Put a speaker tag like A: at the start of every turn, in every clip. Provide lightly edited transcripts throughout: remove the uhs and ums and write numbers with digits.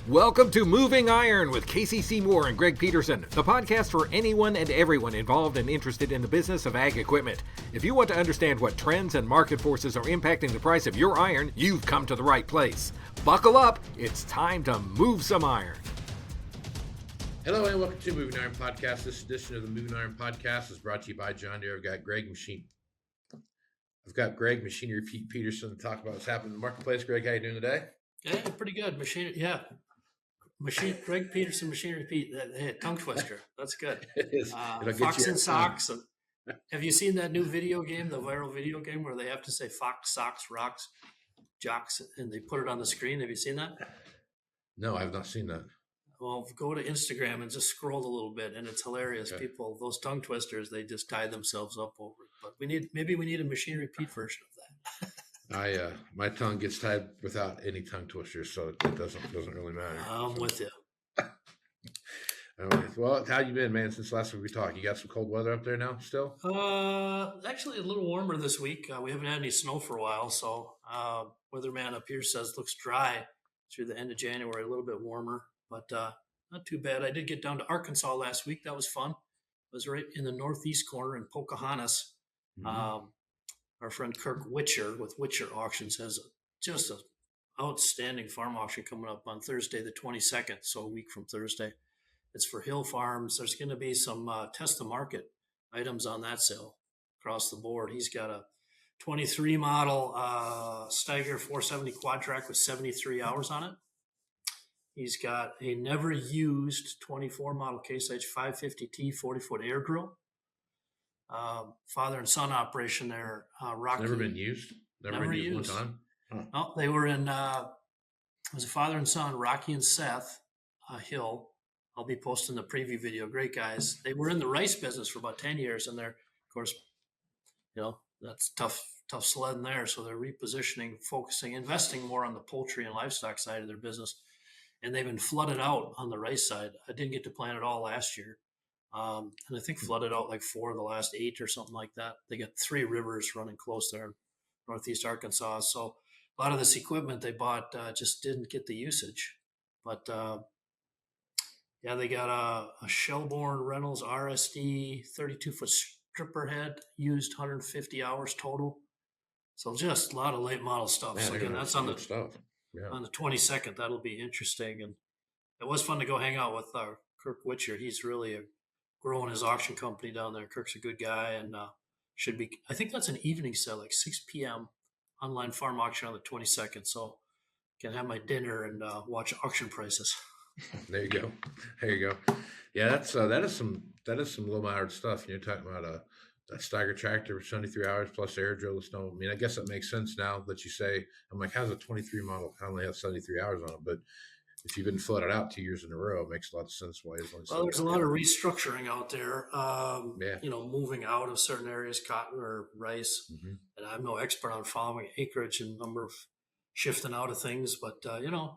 A: Welcome to Moving Iron with Casey Seymour and Greg Peterson, the podcast for anyone and everyone involved and interested in the business of ag equipment. If you want to understand what trends and market forces are impacting the price of your iron, you've come to the right place. Buckle up, it's time to move some iron.
B: Hello and welcome to Moving Iron Podcast. This edition of the Moving Iron Podcast is brought to you by John Deere. I've got Greg Machinery Pete Peterson to talk about what's happening in the marketplace. Greg, how you doing today?
C: Yeah, pretty good. Greg Peterson, Machinery Pete, tongue twister. That's good.
B: It is.
C: Fox and Socks. Have you seen that new video game, the viral video game where they have to say Fox, Socks, Rocks, Jocks, and they put it on the screen? Have you seen that?
B: No, I have not seen that.
C: Well, go to Instagram and just scroll a little bit, and it's hilarious.
B: Okay.
C: People, those tongue twisters, they just tie themselves up over it. But maybe we need a Machinery Pete version of that.
B: My tongue gets tied without any tongue twisters, so it doesn't really matter.
C: I'm with you.
B: Well, how you been, man? Since last week we talked, you got some cold weather up there now, still?
C: Actually a little warmer this week. We haven't had any snow for a while, so weatherman up here says looks dry through the end of January. A little bit warmer, but not too bad. I did get down to Arkansas last week. That was fun. I was right in the northeast corner in Pocahontas. Mm-hmm. Our friend Kirk Witcher with Witcher Auctions has just an outstanding farm auction coming up on Thursday, the 22nd. So a week from Thursday. It's for hill farms. There's going to be some test the market items on that sale across the board. He's got a 23 model Steiger 470 quad track with 73 hours on it. He's got a never used 24 model Case IH 550T 40-foot air drill. Father and son operation there. Rocky.
B: Never been used? Never been used one time? Huh.
C: No, they were in, it was a father and son, Rocky and Seth Hill. I'll be posting the preview video. Great guys. They were in the rice business for about 10 years, and they're, of course, that's tough sledding there. So they're repositioning, focusing, investing more on the poultry and livestock side of their business. And they've been flooded out on the rice side. I didn't get to plant it all last year. And I think flooded out like 4 of the last 8 or something like that. They got 3 rivers running close there in northeast Arkansas. So a lot of this equipment they bought just didn't get the usage. But they got a Shelbourne Reynolds RSD 32-foot stripper head, used 150 hours total. So just a lot of late model stuff.
B: Man,
C: so again, that's on the
B: stuff. Yeah.
C: On the 22nd. That'll be interesting. And it was fun to go hang out with Kirk Witcher. He's really growing his auction company down there. Kirk's a good guy and should be. I think that's an evening sale, like 6 p.m. online farm auction on the 22nd. So can have my dinner and watch auction prices.
B: There you go. Yeah, that is some low mileage stuff. You're talking about a Steiger tractor with 73 hours plus air drill with snow. I mean, I guess that makes sense now that you say. I'm like, how's a 23 model only have 73 hours on it? But if you've been flooded out 2 years in a row, it makes a lot of sense why it's only.
C: Well, there's a lot of restructuring out there.
B: Yeah.
C: Moving out of certain areas, cotton or rice. Mm-hmm. And I'm no expert on following acreage and number of shifting out of things, but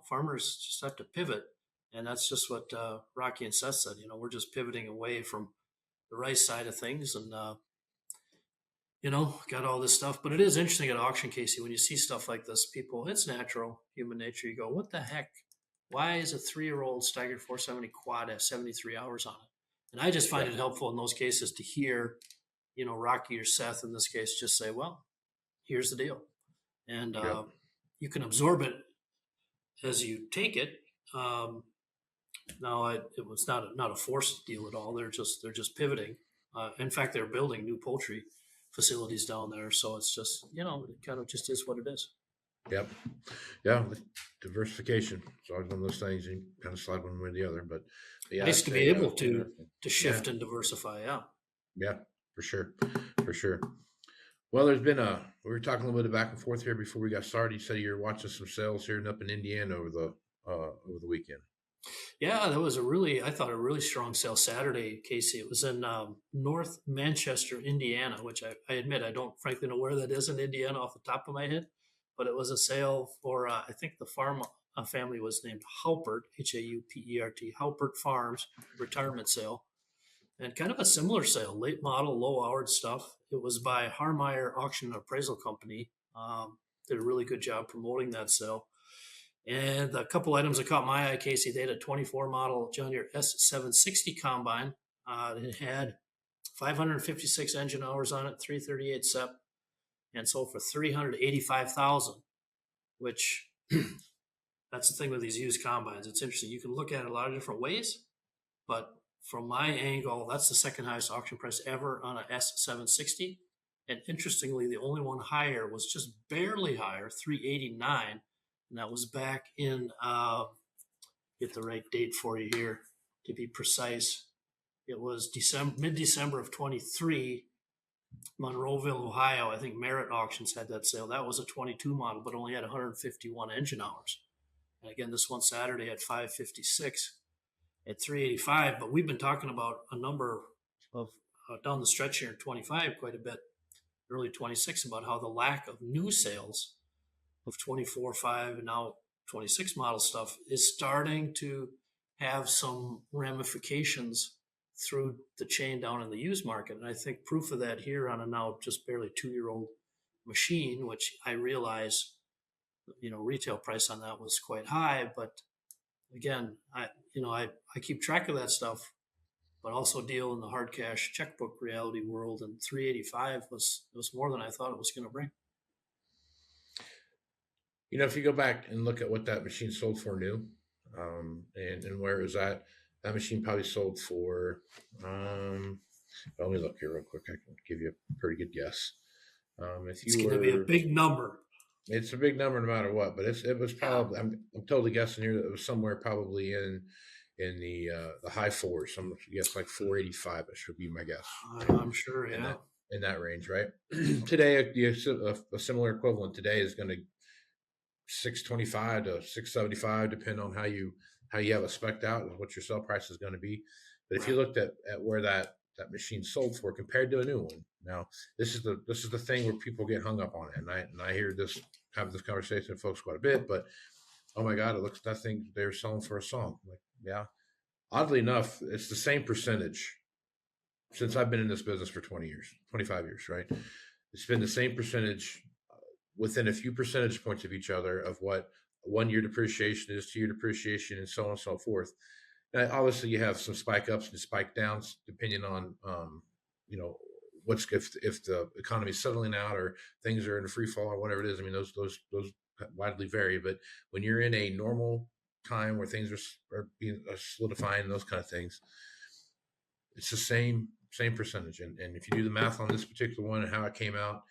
C: farmers just have to pivot. And that's just what Rocky and Seth said. We're just pivoting away from the rice side of things and, got all this stuff. But it is interesting at auction, Casey, when you see stuff like this, it's natural, human nature. You go, what the heck? Why is a 3-year-old Steiger 470 quad have 73 hours on it? And I just find it helpful in those cases to hear, Rocky or Seth in this case just say, well, here's the deal. And you can absorb it as you take it. No, it was not a forced deal at all. They're just pivoting. In fact, they're building new poultry facilities down there. So it's just, it kind of just is what it is.
B: Yep. Yeah. Diversification. It's always one of those things you kind of slide one way or the other, but yeah.
C: Nice to be able to shift and diversify. Yeah.
B: Yeah, for sure. Well, there's been we were talking a little bit of back and forth here before we got started. You said you were watching some sales here and up in Indiana over the weekend.
C: Yeah, that was a really strong sale Saturday, Casey. It was in North Manchester, Indiana, which I admit I don't frankly know where that is in Indiana off the top of my head, but it was a sale for, I think the farm family was named Haupert, Haupert, Haupert Farms, retirement sale, and kind of a similar sale, late model, low-hour stuff. It was by Harmeyer Auction and Appraisal Company. Did a really good job promoting that sale. And a couple items that caught my eye, Casey, they had a 24 model John Deere S760 combine. It had 556 engine hours on it, 338 SEP, and sold for 385,000. Which that's the thing with these used combines. It's interesting. You can look at it a lot of different ways, but from my angle, that's the second highest auction price ever on a S760. And interestingly, the only one higher was just barely higher, 389, and that was back in get the right date for you here to be precise. It was mid-December of 23, Monroeville, Ohio. I think Merritt Auctions had that sale. That was a 22 model, but only had 151 engine hours. And again, this one Saturday at 556 at 385. But we've been talking about a number of down the stretch here in 25 quite a bit, early 26, about how the lack of new sales of 24, 5, and now 26 model stuff is starting to have some ramifications through the chain down in the used market. And I think proof of that here on a now just barely 2-year-old machine, which I realize, retail price on that was quite high. But again, I keep track of that stuff, but also deal in the hard cash checkbook reality world. And 385 was more than I thought it was going to bring.
B: If you go back and look at what that machine sold for new, and where it was at, that machine probably sold for, let me look here real quick. I can give you a pretty good guess.
C: It's going to be a big number.
B: It's a big number no matter what, but it was probably, I'm totally guessing here that it was somewhere probably in the high fours. Some guess like 485ish would be my guess.
C: I'm sure, yeah.
B: In that range, right? Today, a similar equivalent today is going to 625 to 675, depending on how you have it spec'd out and what your sell price is going to be. But if you looked at where that machine sold for compared to a new one, now this is the thing where people get hung up on it, and I hear have this conversation with folks quite a bit. But oh my God, it looks that thing they're selling for a song. Like, yeah, oddly enough, it's the same percentage since I've been in this business for 25 years, right? It's been the same percentage within a few percentage points of each other of what 1 year depreciation is, 2 year depreciation, and so on and so forth. Now, obviously, you have some spike ups and spike downs depending on, what's if the economy is settling out or things are in a free fall or whatever it is. I mean, those widely vary. But when you're in a normal time where things are being solidifying and those kind of things, it's the same percentage. And if you do the math on this particular one and how it came out,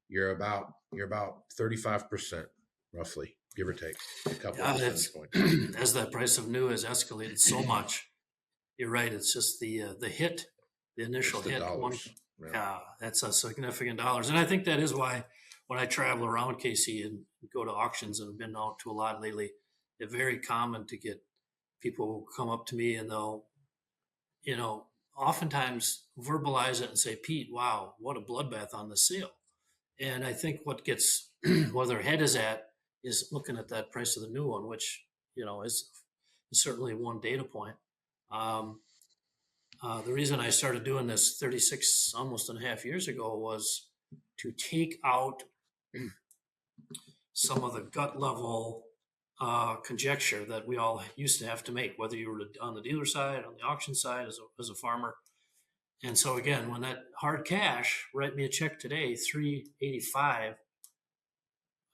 B: you're about 35% roughly, give or take a couple of percentage points.
C: As that price of new has escalated so much, you're right. It's just the hit, the initial hit.
B: Dollars.
C: That's a significant dollars. And I think that is why when I travel around, Casey, and go to auctions, and have been out to a lot lately, it's very common to get people who come up to me and they'll, oftentimes verbalize it and say, Pete, wow, what a bloodbath on the sale. And I think what gets where their head is at is looking at that price of the new one, which, is certainly one data point. The reason I started doing this 36, almost and a half years ago, was to take out some of the gut level conjecture that we all used to have to make, whether you were on the dealer side, on the auction side, as a farmer. And so again, when that hard cash, write me a check today, 385,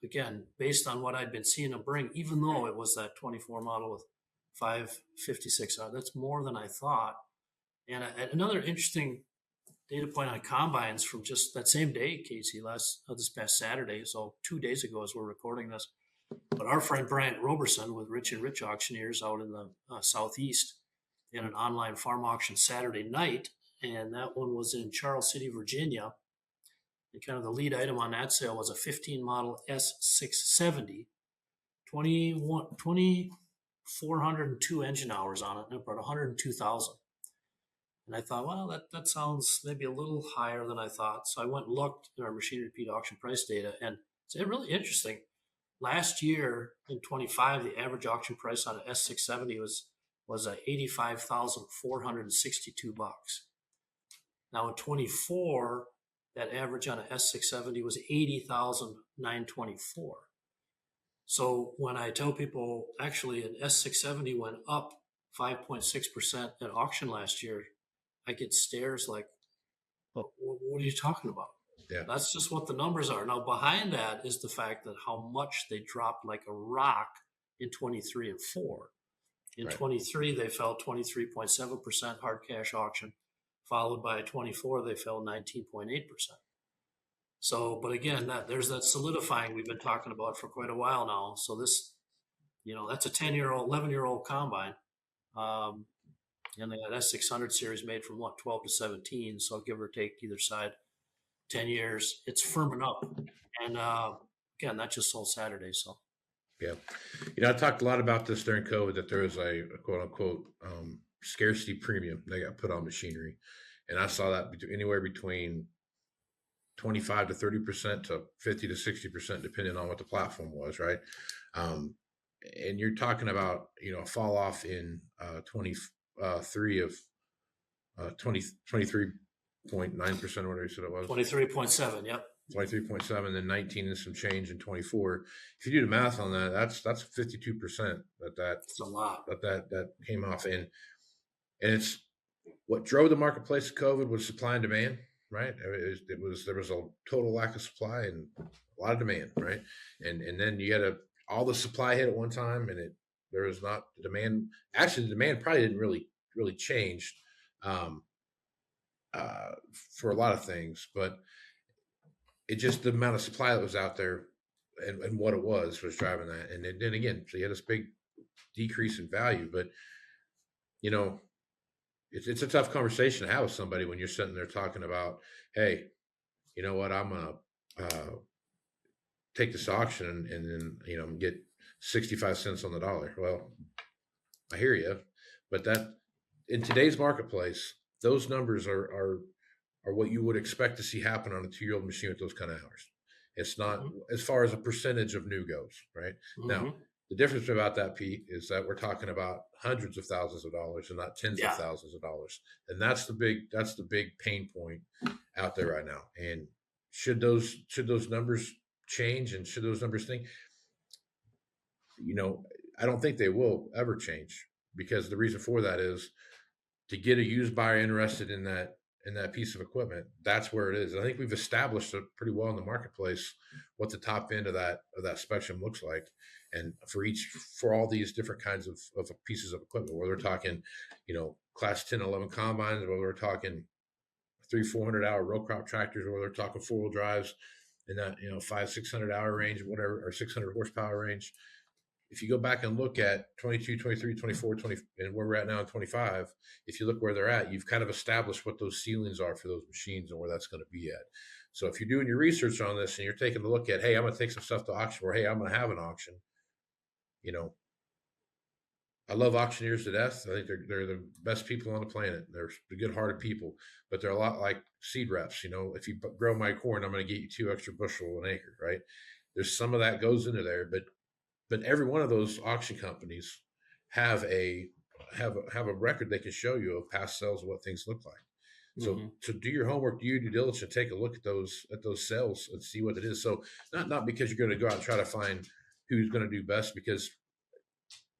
C: again, based on what I'd been seeing them bring, even though it was that 24 model with 556, that's more than I thought. And another interesting data point on combines from just that same day, Casey, this past Saturday, so 2 days ago as we're recording this. But our friend Bryant Roberson with Rich and Rich Auctioneers out in the Southeast had an online farm auction Saturday night, and that one was in Charles City, Virginia. And kind of the lead item on that sale was a 15 model S670, 2,402 engine hours on it, and about 102,000. And I thought, well, that sounds maybe a little higher than I thought. So I went and looked at our machine repeat auction price data, and it's really interesting. Last year in 25, the average auction price on an S670 was $85,462. Now in 24, that average on an S670 was $80,924. So when I tell people actually an S670 went up 5.6% at auction last year, I get stares like, what are you talking about?
B: Yeah.
C: That's just what the numbers are. Now, behind that is the fact that how much they dropped like a rock in 23 and 4. In
B: Right.
C: 23, they fell 23.7% hard cash auction, followed by 24, they fell 19.8%. So, but again, there's that solidifying we've been talking about for quite a while now. So this, that's a 10-year-old, 11-year-old combine. Um, and that S600 series made from 12 to 17. So give or take either side 10 years, it's firming up. And again, that just sold Saturday. So,
B: Yeah. I talked a lot about this during COVID, that there was a quote unquote scarcity premium that got put on machinery. And I saw that anywhere between 25 to 30% to 50 to 60%, depending on what the platform was, right? And you're talking about, a fall off in 23 of 23.9%, or whatever you said it was.
C: 23.7, yep.
B: 23.7, then 19 and some change in 24. If you do the math on that, that's 52%
C: That's a lot.
B: that came off. And it's what drove the marketplace of COVID was supply and demand, right? There was a total lack of supply and a lot of demand, right? And then you had all the supply hit at one time, and there was not the demand. Actually, the demand probably didn't really change for a lot of things, but it just the amount of supply that was out there and what it was driving that. And then again, so you had this big decrease in value, but it's a tough conversation to have with somebody when you're sitting there talking about, hey, you know what, I'm gonna take this auction and then get 65 cents on the dollar. Well, I hear you, but that in today's marketplace, those numbers are what you would expect to see happen on a 2-year-old machine with those kind of hours. It's not as far as a percentage of new goes, right? Now, the difference about that, Pete, is that we're talking about hundreds of thousands of dollars and not tens of thousands of dollars. And that's the big pain point out there right now. And should those numbers change, and should those numbers think, I don't think they will ever change, because the reason for that is to get a used buyer interested in that piece of equipment. That's where it is. I think we've established it pretty well in the marketplace what the top end of that spectrum looks like, and for all these different kinds of pieces of equipment, whether we're talking, class 10, 11 combines, whether we're talking 300-400 hour row crop tractors, or whether we're talking 4-wheel drives in that 500-600 hour range, whatever, or 600 horsepower range. If you go back and look at 22, 23, 24, 20, and where we're at now in 25, if you look where they're at, you've kind of established what those ceilings are for those machines and where that's going to be at. So if you're doing your research on this and you're taking a look at, hey, I'm going to take some stuff to auction, or hey, I'm going to have an auction, I love auctioneers to death. I think they're the best people on the planet. They're good-hearted people, but they're a lot like seed reps. If you grow my corn, I'm going to get you 2 extra bushel an acre, right? There's some of that goes into there, but every one of those auction companies have a record they can show you of past sales of what things look like. So to do your homework, do your due diligence, and take a look at those sales and see what it is. So not because you're going to go out and try to find who's going to do best, because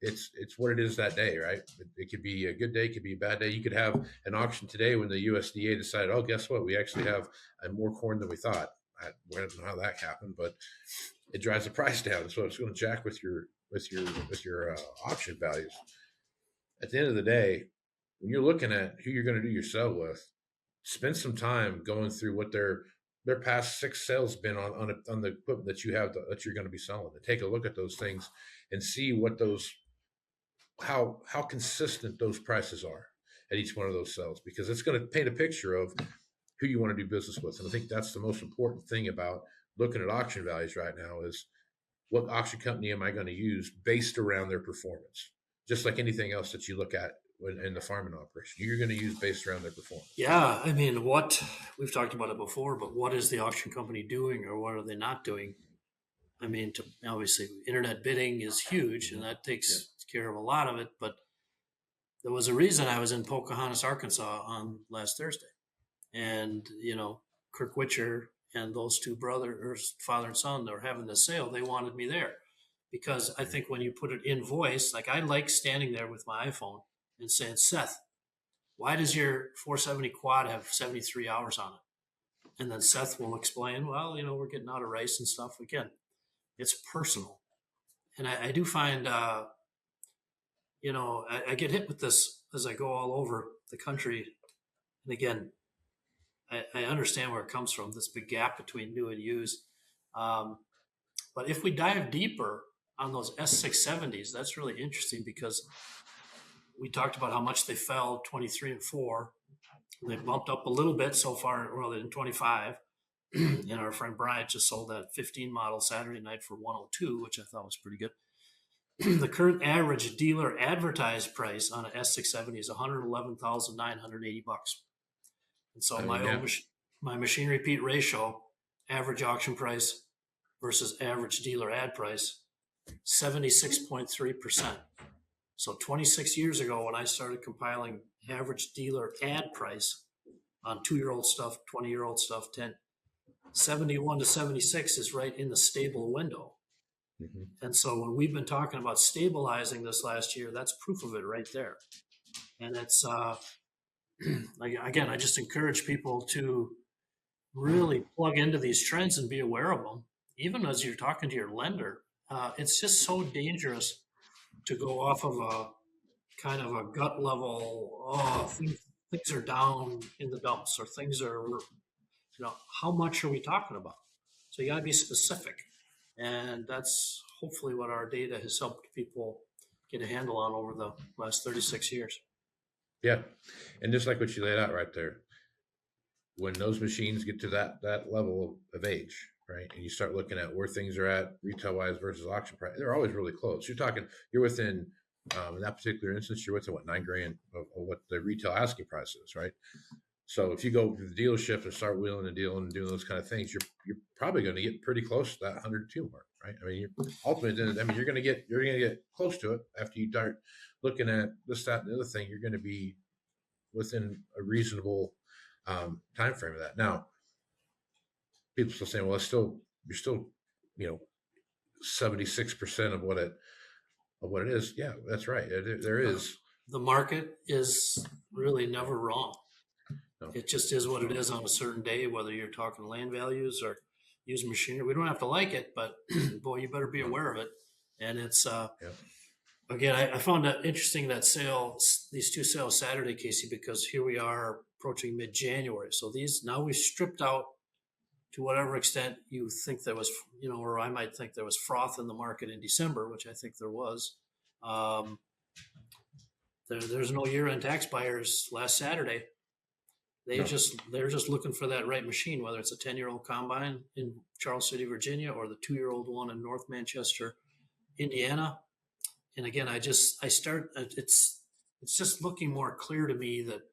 B: it's what it is that day, right? It could be a good day, it could be a bad day. You could have an auction today when the USDA decided, oh, guess what? We actually have more corn than we thought. I don't know how that happened, but it drives the price down. So it's going to jack with your auction values. At the end of the day, when you're looking at who you're going to do your sale with, spend some time going through what their past 6 sales been on the equipment that you have that you're going to be selling, and take a look at those things and see what how consistent those prices are at each one of those sales, because it's going to paint a picture of who you want to do business with. And I think that's the most important thing about looking at auction values right now, is what auction company am I going to use based around their performance? Just like anything else that you look at in the farming operation, you're going to use based around their performance.
C: Yeah. I mean, we've talked about it before, but what is the auction company doing, or what are they not doing? I mean, obviously internet bidding is huge, and that takes care of a lot of it, but there was a reason I was in Pocahontas, Arkansas on last Thursday. And, Kirk Witcher and those 2 brothers, father and son, that were having the sale, they wanted me there. because I think when you put it in voice, like I like standing there with my iPhone and saying, Seth, why does your 470 quad have 73 hours on it? And then Seth will explain, well, we're getting out of rice and stuff. Again, it's personal. And I do find, I get hit with this as I go all over the country. And again, I understand where it comes from, this big gap between new and used. But if we dive deeper on those S670s, that's really interesting because we talked about how much they fell 23 and 4. They bumped up a little bit so far, well, in 25. And our friend Bryant just sold that 15 model Saturday night for 102, which I thought was pretty good. The current average dealer advertised price on an S670 is $111,980. And so my machine repeat ratio, average auction price versus average dealer ad price, 76.3%. So 26 years ago, when I started compiling average dealer ad price on 2-year-old stuff, 20-year-old stuff, 71 to 76 is right in the stable window. Mm-hmm. And so when we've been talking about stabilizing this last year, that's proof of it right there. And it's, again, I just encourage people to really plug into these trends and be aware of them. Even as you're talking to your lender, it's just so dangerous to go off of a kind of a gut level, things are down in the dumps, or things are, how much are we talking about? So you got to be specific. And that's hopefully what our data has helped people get a handle on over the last 36 years.
B: Yeah. And just like what you laid out right there, when those machines get to that level of age, right, and you start looking at where things are at retail wise versus auction price, they're always really close. You're within, in that particular instance, you're within $9,000 of what the retail asking price is, right? So if you go to the dealership and start wheeling and dealing and doing those kind of things, you're probably going to get pretty close to that 102 mark, right? I mean, you're going to get close to it after you start looking at this, that, and the other thing. You're going to be within a reasonable time frame of that. Now, people still saying, well, you're still 76% of what it is. Yeah, that's right. There is.
C: The market is really never wrong. No. It just is what it is on a certain day, whether you're talking land values or used machinery. We don't have to like it, but boy, you better be aware of it. And it's, again, I found that interesting, these 2 sales Saturday, Casey, because here we are approaching mid-January. So now we've stripped out to whatever extent you think there was, or I might think there was froth in the market in December, which I think there was. There's no year-end tax buyers last Saturday. They're just looking for that right machine, whether it's a 10-year-old combine in Charles City, Virginia, or the 2-year-old one in North Manchester, Indiana. And again, it's just looking more clear to me that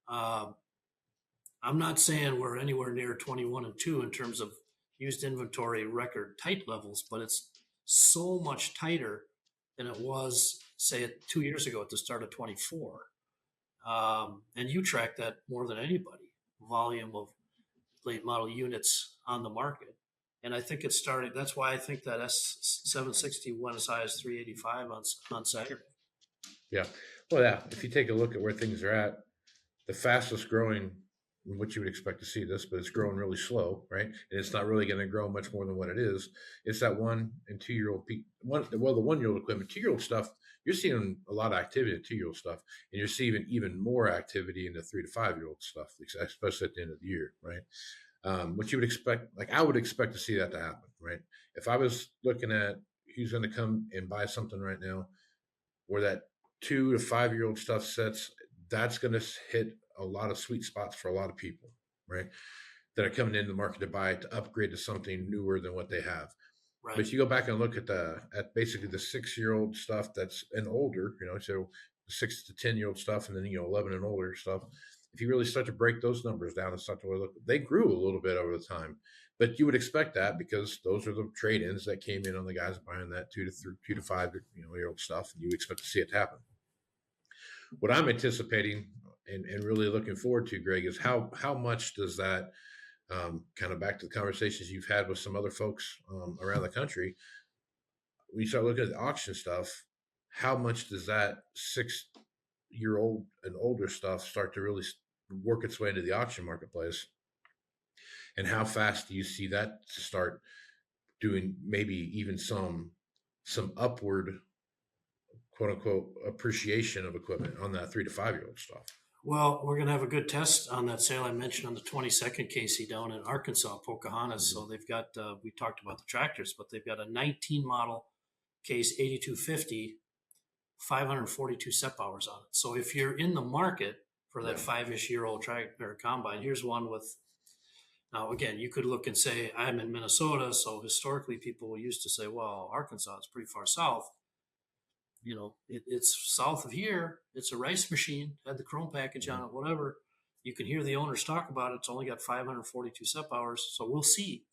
C: I'm not saying we're anywhere near 21 and 2 in terms of used inventory record tight levels, but it's so much tighter than it was, say, 2 years ago at the start of 24. And you track that more than anybody, volume of late model units on the market. And I think it's starting. That's why I think that S760 went as high as 385 on Saturday.
B: Yeah. Well, yeah. If you take a look at where things are at, the fastest growing, what you would expect to see this, but it's growing really slow, right? And it's not really going to grow much more than what it is. It's that 1 and 2 year old the 1-year-old equipment, 2-year-old stuff. You're seeing a lot of activity in 2-year-old stuff, and you're seeing even more activity in the 3 to 5-year-old stuff, especially at the end of the year, right? What you would expect, like I would expect to see that to happen, right? If I was looking at who's going to come and buy something right now, where that 2 to 5-year-old stuff sets, that's going to hit a lot of sweet spots for a lot of people, right? That are coming into the market to buy, to upgrade to something newer than what they have. Right. But if you go back and look at basically the 6-year-old stuff that's and older, so 6 to 10-year-old stuff, and then 11 and older stuff. If you really start to break those numbers down and start to look, they grew a little bit over the time, but you would expect that because those are the trade-ins that came in on the guys buying that 2 to 5 year old stuff, and you expect to see it happen. What I'm anticipating and really looking forward to, Greg, is how much does that kind of back to the conversations you've had with some other folks around the country. when you start looking at the auction stuff, how much does that 6-year old and older stuff start to really work its way into the auction marketplace? And how fast do you see that to start doing maybe even some upward quote unquote appreciation of equipment on that 3 to 5 year old stuff?
C: Well, we're going to have a good test on that sale I mentioned on the 22nd, Casey, down in Arkansas, Pocahontas.
B: Mm-hmm.
C: So they've got, we talked about the tractors, but they've got a 19 model Case 8250, 542 SEP hours on it. So if you're in the market for that 5-ish year old tractor combine, here's one with, now again, you could look and say, I'm in Minnesota. So historically people used to say, well, Arkansas is pretty far south. You know, it's south of here. It's a rice machine, had the chrome package on it, whatever. You can hear the owners talk about it. It's only got 542 SEP hours. So we'll see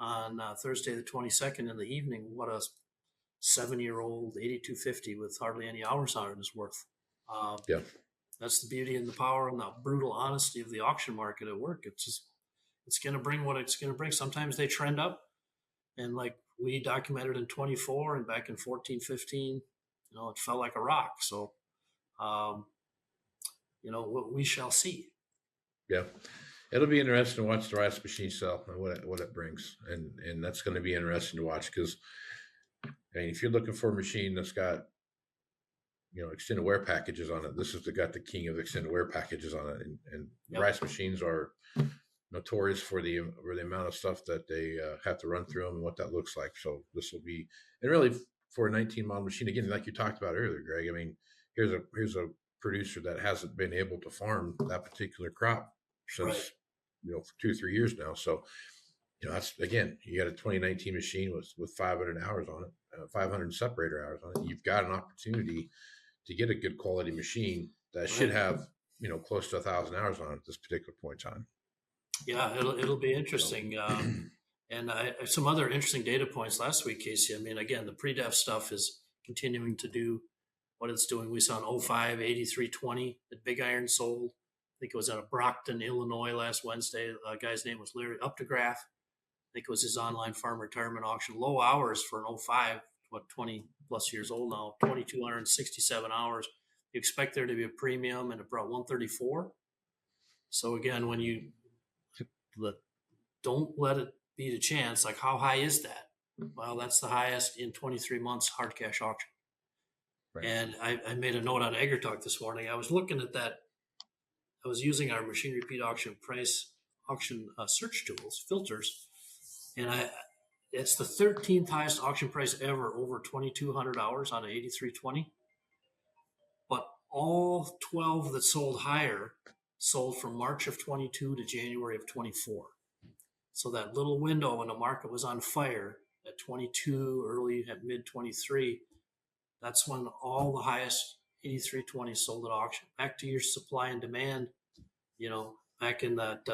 C: on Thursday, the 22nd in the evening, what a 7-year-old 8250 with hardly any hours on it is worth.
B: Yeah.
C: That's the beauty and the power and the brutal honesty of the auction market at work. It's going to bring what it's going to bring. Sometimes they trend up, and like we documented in 24 and back in 14, 15, you know, it felt like a rock. So, you know, what we shall see.
B: Yeah. It'll be interesting to watch the rice machine sell and what it brings. And that's going to be interesting to watch because, I mean, if you're looking for a machine that's got, you know, extended wear packages on it, this has got the king of extended wear packages on it. And
C: Yep.
B: rice machines are notorious for the amount of stuff that they have to run through them and what that looks like. So this will be, and really for a 19 model machine, again, like you talked about earlier, Greg, I mean, here's a producer that hasn't been able to farm that particular crop since,
C: Right.
B: you know, for 2-3 years now. So, you know, that's, again, you got a 2019 machine with 500 hours on it, 500 separator hours on it. You've got an opportunity to get a good quality machine that should have, you know, close to 1,000 hours on it at this particular point in time.
C: Yeah, it'll be interesting. And some other interesting data points last week, Casey. I mean, again, the pre-dev stuff is continuing to do what it's doing. We saw an 05 8320 that Big Iron sold. I think it was out of Brockton, Illinois last Wednesday. A guy's name was Larry Updegraff. I think it was his online farm retirement auction. Low hours for an 05, 20 plus years old now, 2,267 hours. You expect there to be a premium, and it brought 134. So again, when you don't let it be the chance, like how high is that? Well, that's the highest in 23 months hard cash auction. Right. And I made a note on AgriTalk this morning. I was looking at that. I was using our machine repeat auction price auction search tools, filters, and it's the 13th highest auction price ever over 2,200 hours on an 8320. But all 12 that sold higher sold from March of 22 to January of 24. So that little window when the market was on fire at 22, early at mid 23, that's when all the highest 8320 sold at auction. Back to your supply and demand, you know, back in that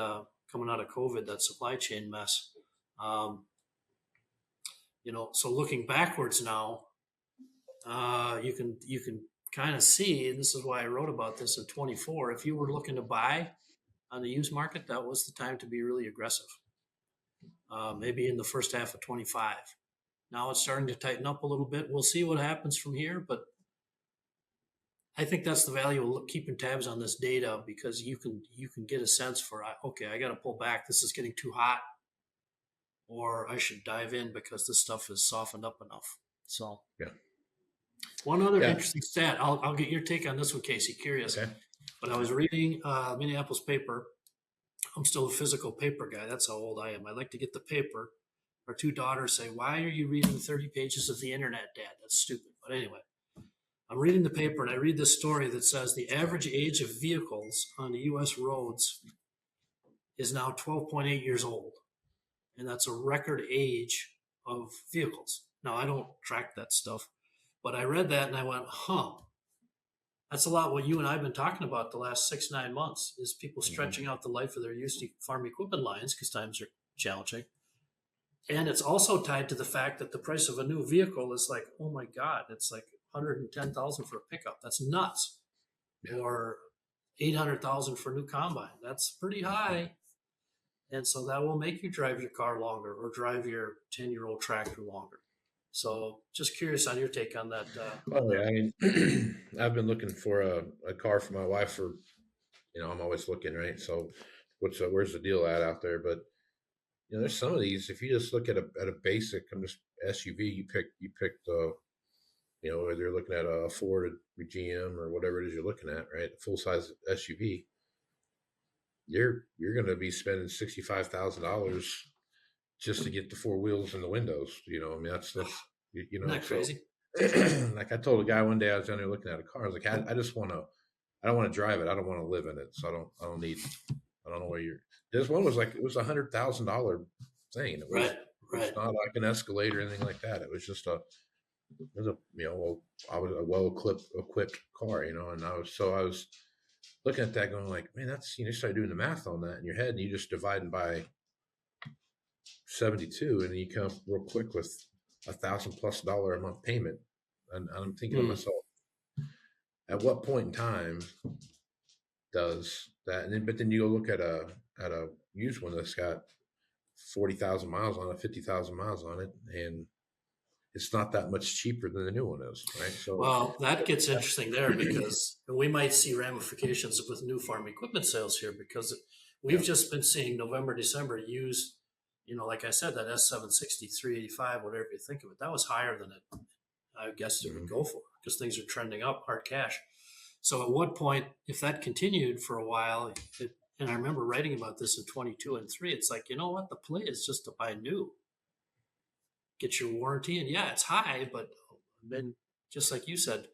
C: coming out of COVID, that supply chain mess. You know, so looking backwards now, you can kind of see, and this is why I wrote about this in 24. If you were looking to buy on the used market, that was the time to be really aggressive. Maybe in the first half of 25. Now it's starting to tighten up a little bit. We'll see what happens from here, but I think that's the value of keeping tabs on this data, because you can get a sense for, okay, I got to pull back. This is getting too hot, or I should dive in because this stuff is softened up enough. So
B: yeah.
C: One other interesting stat. I'll get your take on this one, Casey. Curious, but I was reading Minneapolis paper. I'm still a physical paper guy. That's how old I am. I like to get the paper. Our two daughters say, "Why are you reading 30 pages of the internet, Dad? That's stupid." But anyway, I'm reading the paper and I read this story that says the average age of vehicles on the U.S. roads is now 12.8 years old. And that's a record age of vehicles. Now, I don't track that stuff, but I read that and I went, that's a lot what you and I have been talking about the last 6-9 months, is people stretching out the life of their used farm equipment lines because times are challenging. And it's also tied to the fact that the price of a new vehicle is like, oh my God, it's like $110,000 for a pickup. That's nuts. Yeah. Or $800,000 for a new combine. That's pretty high. And so that will make you drive your car longer or drive your 10-year-old tractor longer. So just curious on your take on that.
B: Oh yeah, I mean, I've been looking for a car for my wife for, I'm always looking, right? So, where's the deal at out there? But there's some of these. If you just look at a basic, I'm just SUV, you pick the, whether you're looking at a Ford, a GM, or whatever it is you're looking at, right? A full size SUV, you're going to be spending $65,000 just to get the four wheels and the windows. I mean, that's
C: Isn't that
B: so.
C: crazy?
B: Like I told a guy one day, I was down there looking at a car. I was like, I just want to, I don't want to drive it. I don't want to live in it. So I don't know where you're. This one was like, it was $100,000 thing. It was,
C: Right.
B: it was not like an Escalade or anything like that. It was just I was a equipped car, and I was looking at that going like, man, that's, you start doing the math on that in your head and you just divide by 72 and you come up real quick with $1,000+ a month payment. And I'm thinking to myself, at what point in time does that? But then you go look at a used one that's got 40,000 miles on it, 50,000 miles on it, and it's not that much cheaper than the new one is, right? So,
C: well, that gets interesting there because we might see ramifications with new farm equipment sales here because we've just been seeing November, December used, like I said, that S760, 385, whatever you think of it, that was higher than it, I guess it would go for because things are trending up, hard cash. So at what point, if that continued for a while, and I remember writing about this in 22 and 3, it's like, you know what, the play is just to buy new. Get your warranty, and yeah, it's high, but then just like you said,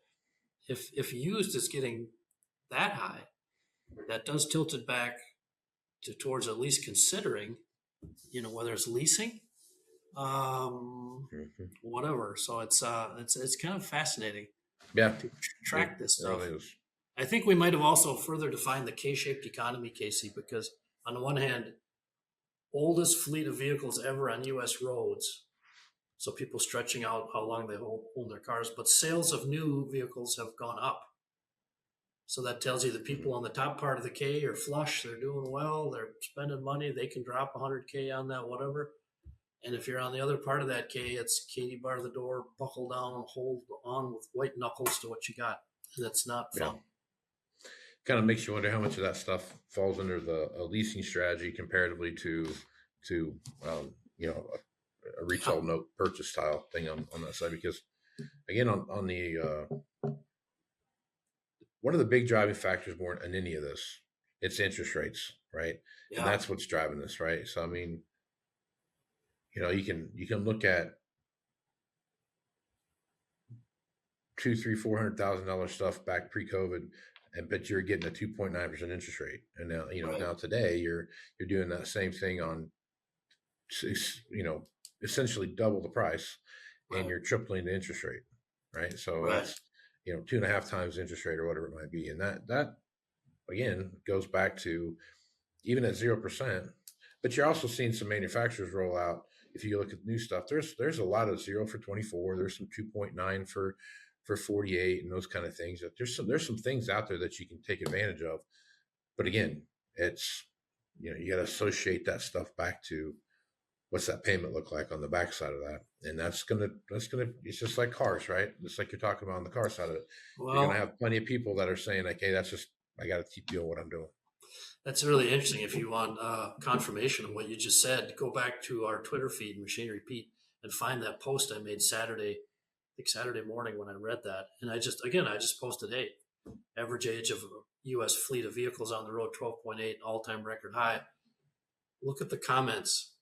C: if used is getting that high, that does tilt it back towards at least considering, whether it's leasing, whatever. So it's kind of fascinating,
B: yeah,
C: to track this stuff.
B: It is.
C: I think we might have also further defined the K-shaped economy, Casey, because on the one hand, oldest fleet of vehicles ever on U.S. roads. So people stretching out how long they own their cars, but sales of new vehicles have gone up. So that tells you the people on the top part of the K are flush, they're doing well, they're spending money, they can drop 100K on that, whatever. And if you're on the other part of that K, it's Katie bar the door, buckle down, hold on with white knuckles to what you got. That's not fun.
B: Yeah. Kind of makes you wonder how much of that stuff falls under the leasing strategy comparatively to a retail note purchase style thing on that side, because again on the one of the big driving factors more in any of this, it's interest rates, right? Yeah. And that's what's driving this, right? So I mean, you can look at $200,000-$400,000 stuff back pre-COVID, but you're getting a 2.9% interest rate, and now now today you're doing that same thing on essentially double the price, and you're tripling the interest rate, right? So that's 2.5 times interest rate or whatever it might be, and that again goes back to even at 0%. But you're also seeing some manufacturers roll out. If you look at new stuff, there's a lot of 0 for 24. There's some 2.9 for 48 and those kind of things. There's some things out there that you can take advantage of. But again, it's you got to associate that stuff back to what's that payment look like on the backside of that, and that's gonna. It's just like cars, right? Just like you're talking about on the car side of it. Well, you're gonna have plenty of people that are saying like, "Hey, that's just I got to keep doing what I'm doing."
C: That's really interesting. If you want confirmation of what you just said, go back to our Twitter feed, Machinery Pete, and find that post I made Saturday morning when I read that. And I just posted, hey, average age of U.S. fleet of vehicles on the road, 12.8, all-time record high. Look at the comments.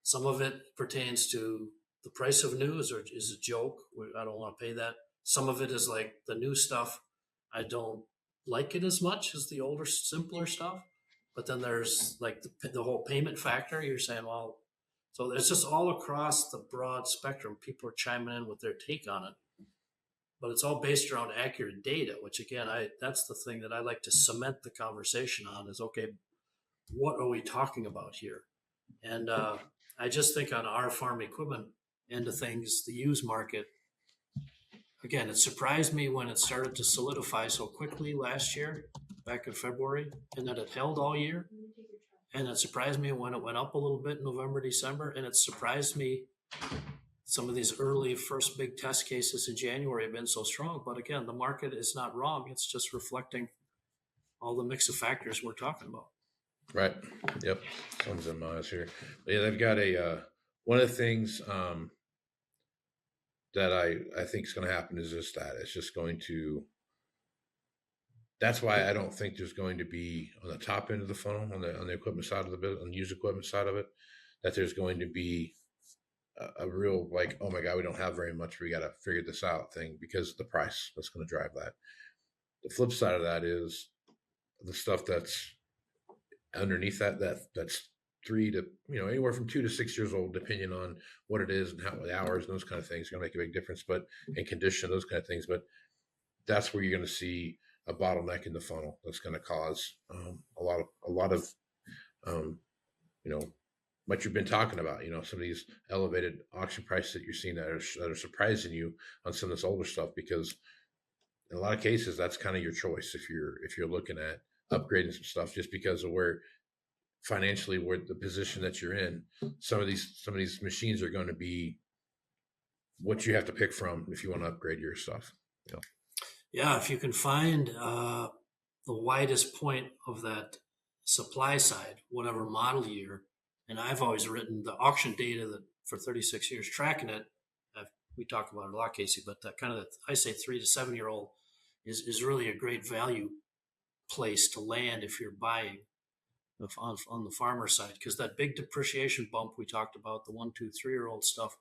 C: Some of it pertains to the price of new is a joke. I don't want to pay that. Some of it is like the new stuff. I don't like it as much as the older, simpler stuff. But then there's like the whole payment factor. You're saying, well, so it's just all across the broad spectrum. People are chiming in with their take on it. But it's all based around accurate data, which again, that's the thing that I like to cement the conversation on is, okay, what are we talking about here? And I just think on our farm equipment end of things, the used market, again, it surprised me when it started to solidify so quickly last year, back in February, and that it held all year. And it surprised me when it went up a little bit in November, December, and it surprised me some of these early first big test cases in January have been so strong. But again, the market is not wrong. It's just reflecting all the mix of factors we're talking about.
B: Right. Yep. Sun's in miles here. But yeah, they've got one of the things that I think is going to happen is just that it's just going to. That's why I don't think there's going to be on the top end of the funnel on the equipment side of the business, on the used equipment side of it, that there's going to be a real like, oh my God, we don't have very much. We got to figure this out thing because of the price that's going to drive that. The flip side of that is the stuff that's underneath that's 3 to anywhere from 2 to 6 years old, depending on what it is and how the hours and those kind of things are going to make a big difference. But in condition, those kind of things. But that's where you're going to see a bottleneck in the funnel that's going to cause a lot of what you've been talking about. Some of these elevated auction prices that you're seeing that are surprising you on some of this older stuff, because in a lot of cases that's kind of your choice if you're looking at upgrading some stuff, just because of where financially where the position that you're in. Some of these machines are going to be what you have to pick from if you want to upgrade your stuff.
C: Yeah, if you can find the widest point of that supply side, whatever model year, and I've always written the auction data that for 36 years tracking it. We talk about it a lot, Casey, but that kind of I say 3 to 7 year old is really a great value place to land if you're buying on the farmer side, because that big depreciation bump we talked about, the 1, 2, 3 year old stuff.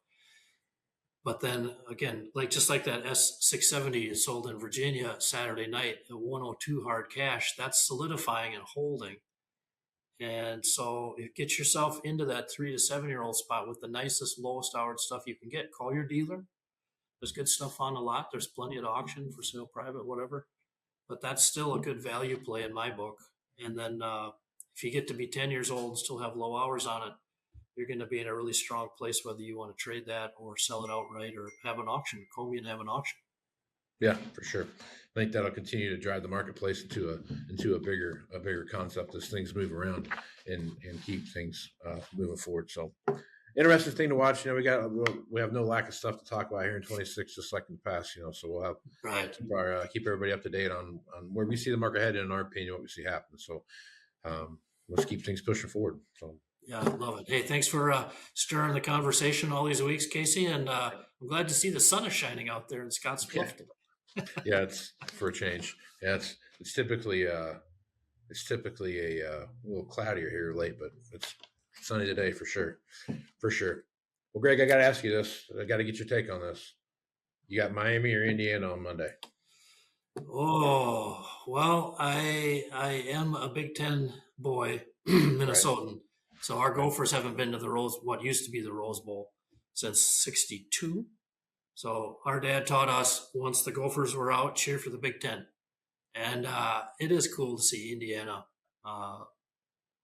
C: But then again, just like that S670 is sold in Virginia Saturday night at 102 hard cash, that's solidifying and holding. And so get yourself into that 3 to 7 year old spot with the nicest, lowest hour stuff you can get. Call your dealer. There's good stuff on the lot. There's plenty at auction, for sale, private, whatever. But that's still a good value play in my book. And then if you get to be 10 years old and still have low hours on it, you're going to be in a really strong place, whether you want to trade that or sell it outright or have an auction. Call me and have an auction.
B: Yeah, for sure. I think that'll continue to drive the marketplace into a bigger concept as things move around and keep things moving forward. So interesting thing to watch. We have no lack of stuff to talk about here in 26, just like in the past. So we'll have keep everybody up to date on where we see the market headed, in our opinion, what we see happen. So let's keep things pushing forward. So.
C: Yeah, I love it. Hey, thanks for stirring the conversation all these weeks, Casey. And I'm glad to see the sun is shining out there in Scotts Bluff today.
B: Yeah, it's for a change. Yeah, it's typically a little cloudier here late, but it's sunny today for sure. Well, Greg, I got to ask you this. I got to get your take on this. You got Miami or Indiana on Monday?
C: Oh, well, I am a Big Ten boy, Minnesotan. Right. So our Gophers haven't been to what used to be the Rose Bowl since '62. So our dad taught us once the Gophers were out, cheer for the Big Ten. And it is cool to see Indiana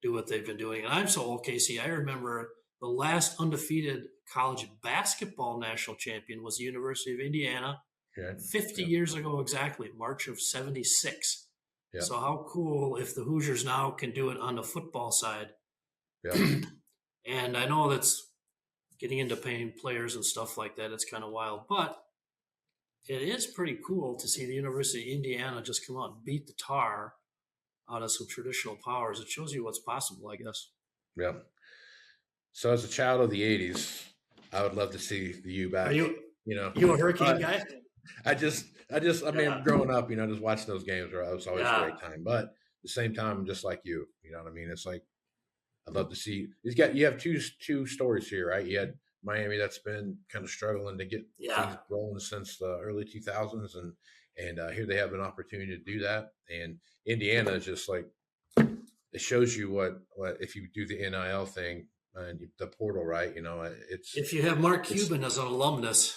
C: do what they've been doing. And I'm so old, Casey, I remember the last undefeated college basketball national champion was the University of Indiana 50 years ago exactly, March of '76. Yeah. So how cool if the Hoosiers now can do it on the football side. Yeah. And I know that's getting into paying players and stuff like that. It's kind of wild, but it is pretty cool to see the University of Indiana just come out and beat the tar out of some traditional powers. It shows you what's possible, I guess.
B: Yeah. So as a child of the 80s, I would love to see the U back.
C: Are you a Hurricane guy?
B: Growing up, just watching those games, it was always a great time. But at the same time, just like you know what I mean? It's like, I'd love to see. You have two stories here, right? You had Miami that's been kind of struggling to get things rolling since the early 2000s, and here they have an opportunity to do that. And Indiana is just like, it shows you what if you do the NIL thing and the portal, right? It's
C: if you have Mark Cuban as an alumnus,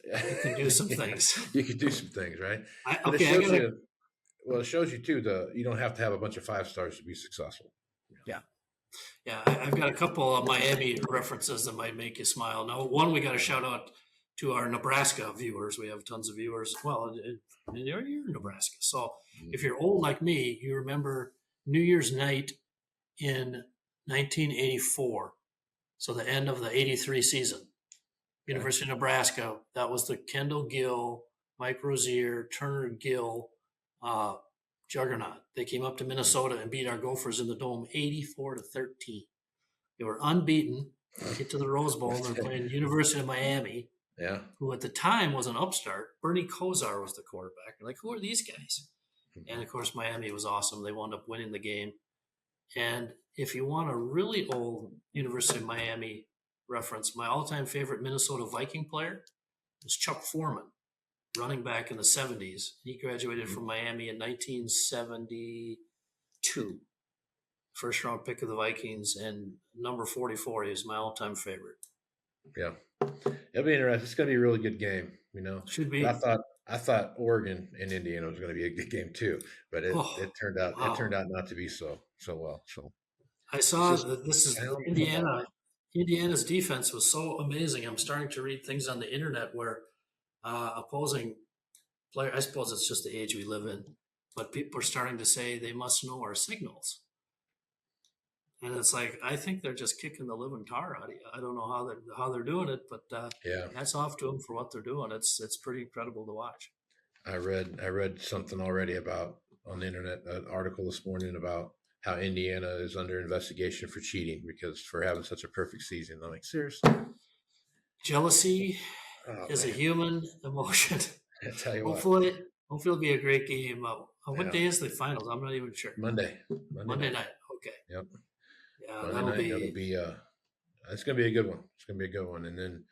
C: you can do some things.
B: You can do some things, right? It shows you too. You don't have to have a bunch of 5 stars to be successful.
C: Yeah, I've got a couple of Miami references that might make you smile. Now, one, we got to shout out to our Nebraska viewers. We have tons of viewers. Well, you're in Nebraska. So if you're old like me, you remember New Year's night in 1984. So the end of the '83 season. University of Nebraska. That was the Kendall Gill, Mike Rozier, Turner Gill juggernaut. They came up to Minnesota and beat our Gophers in the Dome 84-13. They were unbeaten. Get to the Rose Bowl. They're playing University of Miami, who at the time was an upstart. Bernie Kosar was the quarterback. They're like, who are these guys? And of course, Miami was awesome. They wound up winning the game. And if you want a really old University of Miami reference, my all-time favorite Minnesota Viking player was Chuck Foreman, running back in the 70s. He graduated from Miami in 1972. First round pick of the Vikings, and number 44 is my all-time favorite.
B: Yeah. It'll be interesting. It's going to be a really good game,
C: Should be.
B: But I thought Oregon and Indiana was going to be a good game too, but it turned out not to be so well. So
C: I saw that this is Indiana. Indiana's defense was so amazing. I'm starting to read things on the internet where opposing player, I suppose it's just the age we live in, but people are starting to say they must know our signals. And it's like, I think they're just kicking the living tar out of you. I don't know how they're doing it, but hats off to them for what they're doing. It's pretty incredible to watch.
B: I read something already on the internet, an article this morning about how Indiana is under investigation for cheating for having such a perfect season. I'm like, seriously?
C: Jealousy is a human emotion.
B: I tell you
C: hopefully it'll be a great game. What day is the finals? I'm not even sure.
B: Monday night.
C: Okay.
B: Yep.
C: Yeah,
B: that'll be it's gonna be a good one. It's gonna be a good one. And then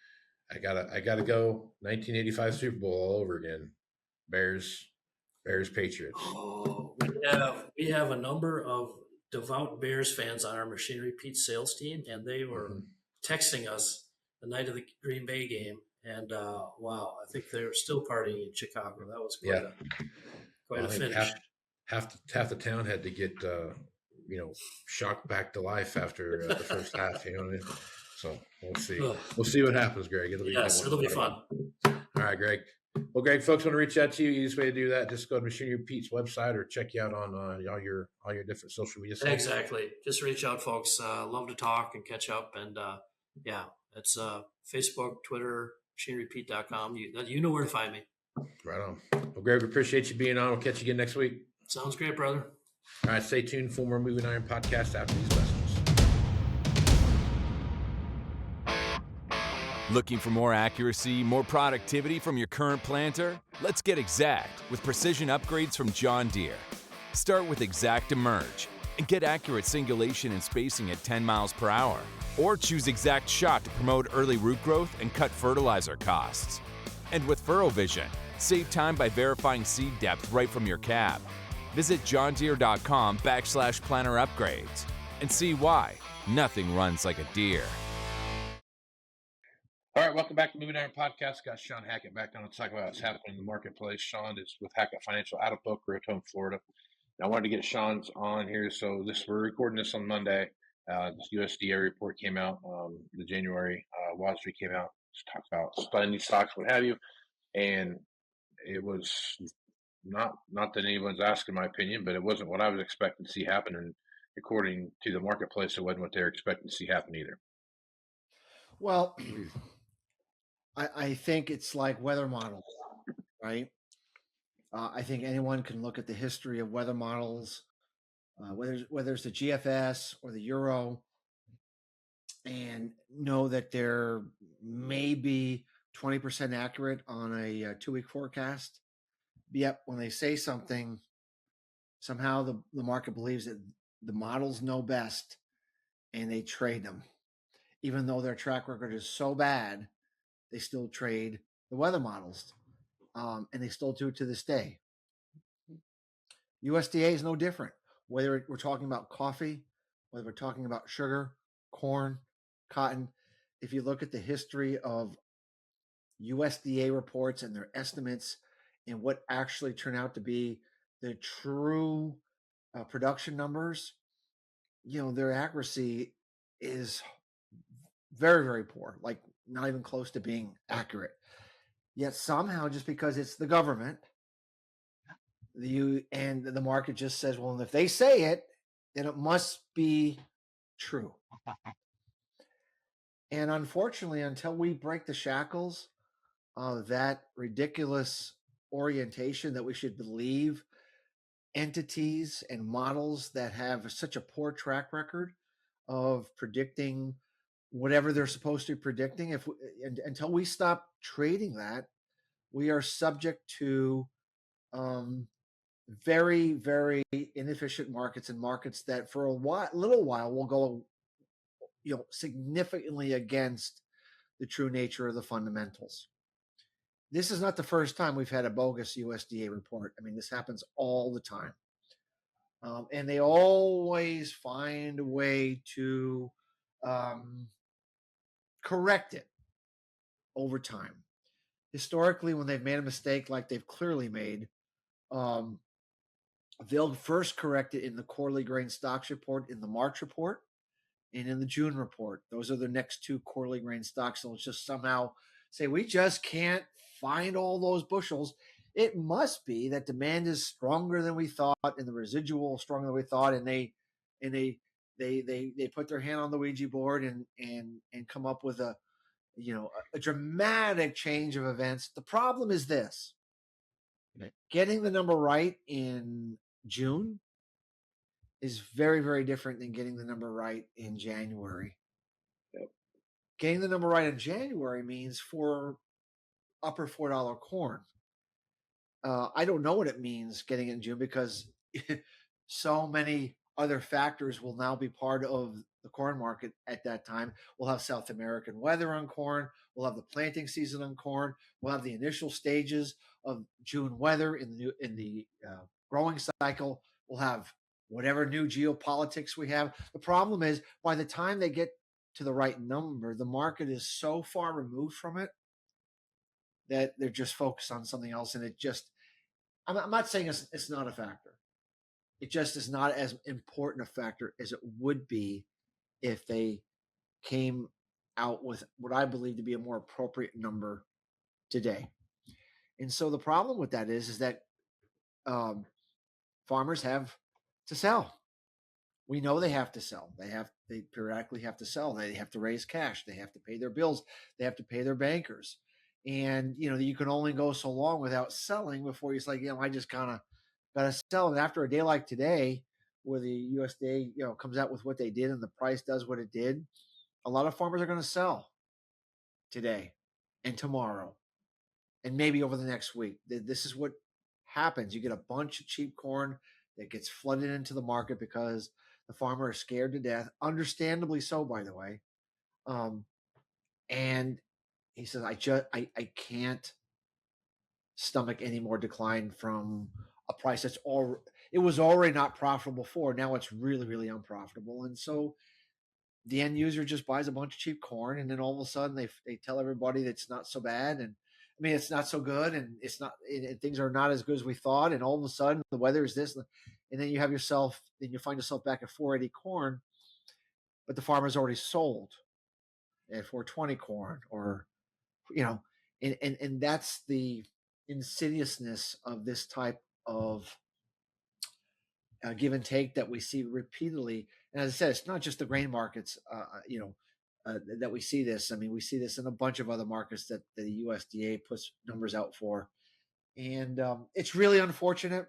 B: I gotta go 1985 Super Bowl all over again. Bears Patriots.
C: Oh, we have a number of devout Bears fans on our Machinery Pete sales team, and they were texting us the night of the Green Bay game. And wow, I think they're still partying in Chicago. That was quite a finish.
B: Half the town had to get shocked back to life after the first half. You know what I mean? So we'll see. We'll see what happens, Greg. It'll be
C: fun.
B: All right, Greg. Well, Greg, folks want to reach out to you. Easiest way to do that, just go to Machinery Pete's website or check you out on all your different social media sites.
C: Exactly. Just reach out, folks. Love to talk and catch up. And it's Facebook, Twitter, machinerypete.com. You know where to find me.
B: Right on. Well, Greg, we appreciate you being on. We'll catch you again next week.
C: Sounds great, brother.
B: All right, stay tuned for more Moving Iron podcast after these messages.
D: Looking for more accuracy, more productivity from your current planter? Let's get exact with precision upgrades from John Deere. Start with Exact Emerge and get accurate singulation and spacing at 10 miles per hour. Or choose Exact Shot to promote early root growth and cut fertilizer costs. And with Furrow Vision, save time by verifying seed depth right from your cab. Visit johndeere.com/planner upgrades and see why nothing runs like a deer.
B: All right, welcome back to Moving Iron Podcast. Got Sean Hackett back on to talk about what's happening in the marketplace. Sean is with Hackett Financial out of Boca Raton, Florida. And I wanted to get Sean's on here. So we're recording this on Monday. This USDA report came out. The January WASB came out. Just talked about spending stocks, what have you. And it was not that anyone's asking my opinion, but it wasn't what I was expecting to see happen. And according to the marketplace, it wasn't what they were expecting to see happen either.
E: Well, I think it's like weather models, right? I think anyone can look at the history of weather models, whether it's the GFS or the Euro, and know that they're maybe 20% accurate on a 2-week forecast. Yet when they say something, somehow the market believes that the models know best and they trade them. Even though their track record is so bad, they still trade the weather models, and they still do it to this day. USDA is no different. Whether we're talking about coffee, whether we're talking about sugar, corn, cotton, if you look at the history of USDA reports and their estimates and what actually turn out to be the true production numbers, their accuracy is very, very poor, like not even close to being accurate. Yet somehow, just because it's the government, the market just says, well, if they say it, then it must be true. And unfortunately, until we break the shackles of that ridiculous orientation that we should believe entities and models that have such a poor track record of predicting whatever they're supposed to be predicting, until we stop trading that, we are subject to very, very inefficient markets, and markets that for little while will go, significantly against the true nature of the fundamentals. This is not the first time we've had a bogus USDA report. I mean, this happens all the time. And they always find a way to correct it over time. Historically, when they've made a mistake like they've clearly made, they'll first correct it in the quarterly grain stocks report, in the March report, and in the June report. Those are the next two quarterly grain stocks. They'll just somehow say, we just can't find all those bushels. It must be that demand is stronger than we thought, and the residual stronger than we thought, and they put their hand on the Ouija board and come up with a dramatic change of events. The problem is this: getting the number right in June is very, very different than getting the number right in January.
F: Yep.
E: Getting the number right in January means for upper $4 corn. I don't know what it means getting it in June, because so many other factors will now be part of the corn market at that time. We'll have South American weather on corn. We'll have the planting season on corn. We'll have the initial stages of June weather in the growing cycle. We'll have whatever new geopolitics we have. The problem is, by the time they get to the right number, the market is so far removed from it that they're just focused on something else. And it just, I'm not saying it's not a factor. It just is not as important a factor as it would be if they came out with what I believe to be a more appropriate number today. And so the problem with that is that farmers have to sell. We know they have to sell. They periodically have to sell. They have to raise cash. They have to pay their bills. They have to pay their bankers. And, you can only go so long without selling before you're like, I just kind of got to sell. And after a day like today, where the USDA, comes out with what they did and the price does what it did, a lot of farmers are going to sell today and tomorrow and maybe over the next week. This is what happens. You get a bunch of cheap corn that gets flooded into the market because the farmer is scared to death, understandably so, by the way. And he says, I can't stomach any more decline from a price that's it was already not profitable before. Now it's really, really unprofitable. And so the end user just buys a bunch of cheap corn, and then all of a sudden they tell everybody that it's not so bad. And I mean, it's not so good, and it's not, and things are not as good as we thought. And all of a sudden the weather is this, and then you find yourself back at 480 corn, but the farmer's already sold at 420 corn, or, and that's the insidiousness of this type of give and take that we see repeatedly. And as I said, it's not just the grain markets, that we see this. I mean, we see this in a bunch of other markets that the USDA puts numbers out for. And it's really unfortunate.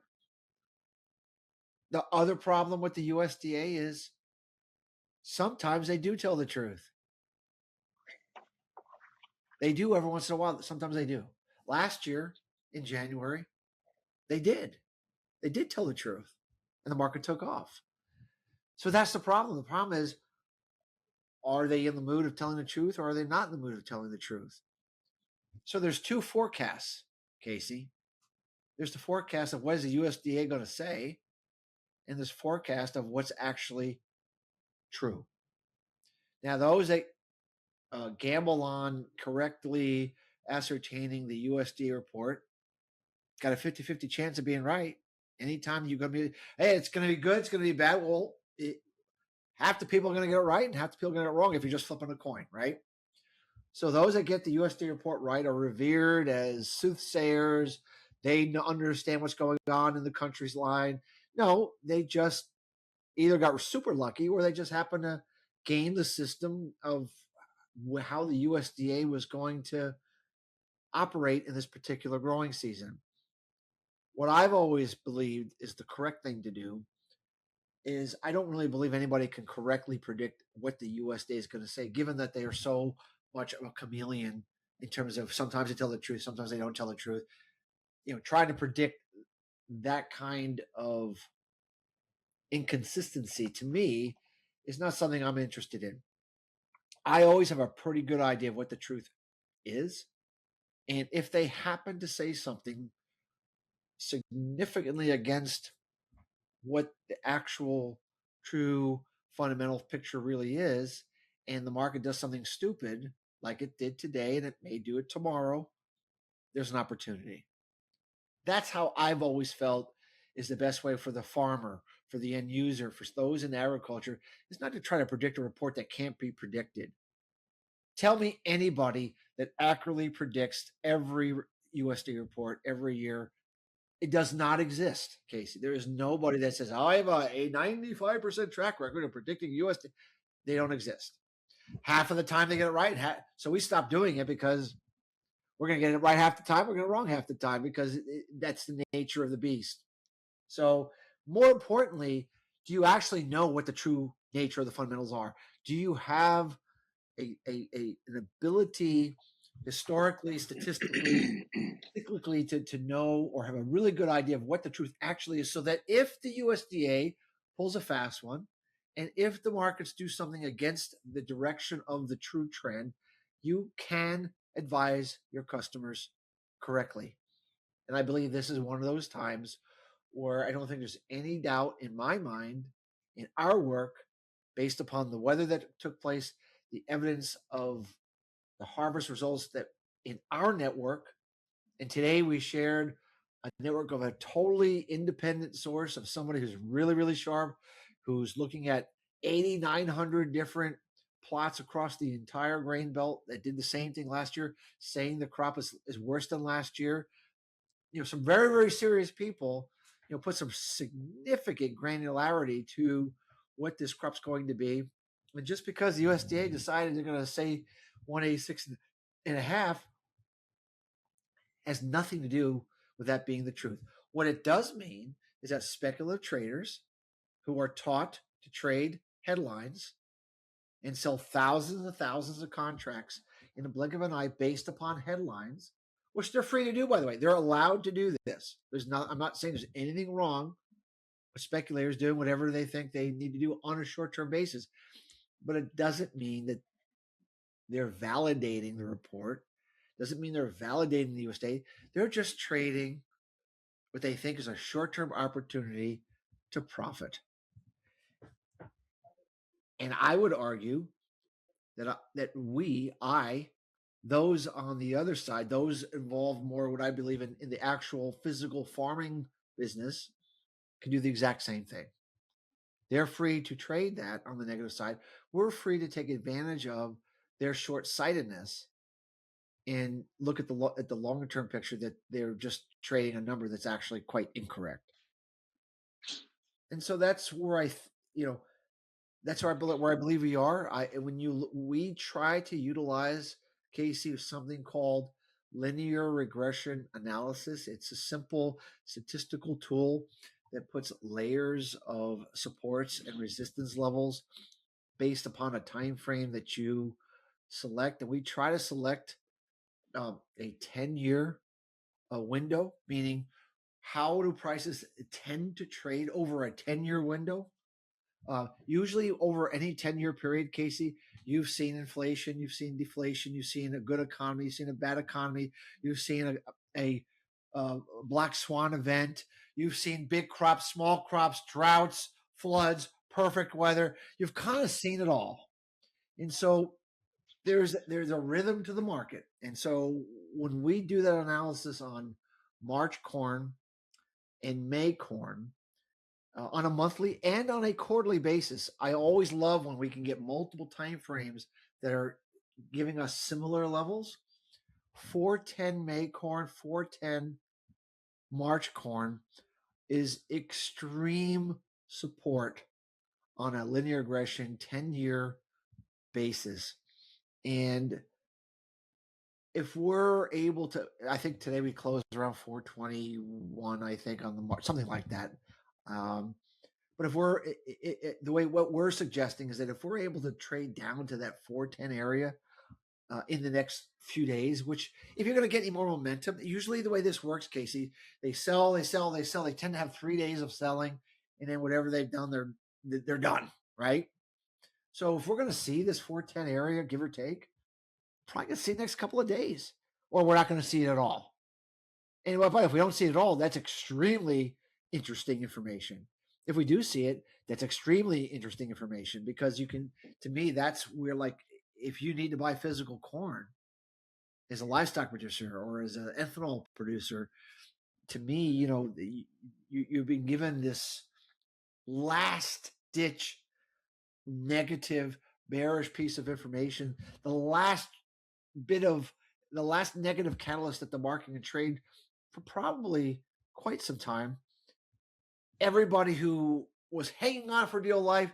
E: The other problem with the USDA is sometimes they do tell the truth. They do every once in a while. Sometimes they do. Last year in January, they did tell the truth, and the market took off. So that's the problem. The problem is, are they in the mood of telling the truth, or are they not in the mood of telling the truth? So there's two forecasts, Casey. There's the forecast of what is the USDA going to say, and this forecast of what's actually true. Now, those that gamble on correctly ascertaining the USDA report got a 50-50 chance of being right. Anytime you're going to be, hey, it's going to be good, it's going to be bad. Well, half the people are going to get it right, and half the people are going to get it wrong if you're just flipping a coin, right? So those that get the USDA report right are revered as soothsayers. They understand what's going on in the country's line. No, they just either got super lucky, or they just happen to game the system of how the USDA was going to operate in this particular growing season. What I've always believed is the correct thing to do is I don't really believe anybody can correctly predict what the USDA is going to say, given that they are so much of a chameleon in terms of sometimes they tell the truth, sometimes they don't tell the truth. Trying to predict that kind of inconsistency to me is not something I'm interested in. I always have a pretty good idea of what the truth is. And if they happen to say something significantly against what the actual true fundamental picture really is, and the market does something stupid like it did today and it may do it tomorrow, there's an opportunity. That's how I've always felt is the best way for the farmer, for the end user, for those in agriculture, is not to try to predict a report that can't be predicted. Tell me anybody that accurately predicts every USDA report every year. It does not exist, Casey. There is nobody that says, I have a 95% track record of predicting USDA. They don't exist. Half of the time they get it right. So we stopped doing it because we're going to get it right half the time. We're going to get it wrong half the time because that's the nature of the beast. So more importantly, do you actually know what the true nature of the fundamentals are? Do you have an ability historically, statistically, cyclically to know or have a really good idea of what the truth actually is, so that if the USDA pulls a fast one and if the markets do something against the direction of the true trend, you can advise your customers correctly. And I believe this is one of those times where I don't think there's any doubt in my mind in our work, based upon the weather that took place, the evidence of the harvest results that in our network. And today we shared a network of a totally independent source of somebody who's really, really sharp, who's looking at 8,900 different plots across the entire grain belt that did the same thing last year, saying the crop is worse than last year. Some very, very serious people, put some significant granularity to what this crop's going to be. And just because the USDA decided they're going to say 186 and a half has nothing to do with that being the truth. What it does mean is that speculative traders who are taught to trade headlines and sell thousands and thousands of contracts in a blink of an eye based upon headlines, which they're free to do, by the way. They're allowed to do this. I'm not saying there's anything wrong with speculators doing whatever they think they need to do on a short-term basis, but it doesn't mean that they're validating the report. Doesn't mean they're validating the USDA. They're just trading what they think is a short-term opportunity to profit. And I would argue that those on the other side, those involved more what I believe in the actual physical farming business, can do the exact same thing. They're free to trade that on the negative side. We're free to take advantage of their short-sightedness and look at the longer term picture, that they're just trading a number that's actually quite incorrect. And so that's where that's where I believe we are. We try to utilize, Casey, something called linear regression analysis. It's a simple statistical tool that puts layers of supports and resistance levels based upon a time frame that you select, and we try to select a 10-year window, meaning how do prices tend to trade over a 10-year window? Usually over any 10-year period, Casey, you've seen inflation, you've seen deflation, you've seen a good economy, you've seen a bad economy, you've seen a black swan event, you've seen big crops, small crops, droughts, floods, perfect weather. You've kind of seen it all. And so there's a rhythm to the market. And so when we do that analysis on March corn and May corn, on a monthly and on a quarterly basis, I always love when we can get multiple time frames that are giving us similar levels. 410 May corn, 410 March corn is extreme support on a linear regression 10-year basis. And if we're able to, I think today we closed around 421, I think, on the mark, something like that. But if we're the way what we're suggesting is that if we're able to trade down to that 410 area in the next few days, which if you're going to get any more momentum, usually the way this works, Casey, they sell, they sell, they sell. They tend to have 3 days of selling, and then whatever they've done, they're done, right? So if we're going to see this 410 area, give or take, probably going to see the next couple of days, or we're not going to see it at all. And if we don't see it at all, that's extremely interesting information. If we do see it, that's extremely interesting information because you can, to me, that's where, like, if you need to buy physical corn as a livestock producer or as an ethanol producer, to me, you've been given this last ditch negative bearish piece of information, the last negative catalyst that the market can trade for probably quite some time. Everybody who was hanging on for dear life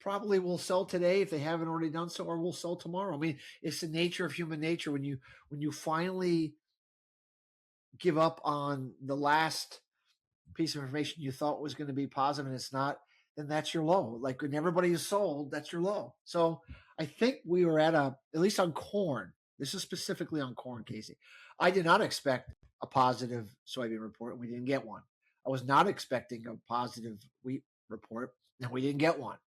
E: probably will sell today if they haven't already done so, or will sell tomorrow. I mean, it's the nature of human nature. When you finally give up on the last piece of information you thought was going to be positive and it's not, then that's your low. Like when everybody is sold, that's your low. So I think we were at least on corn. This is specifically on corn, Casey. I did not expect a positive soybean report, and we didn't get one. I was not expecting a positive wheat report, and we didn't get one.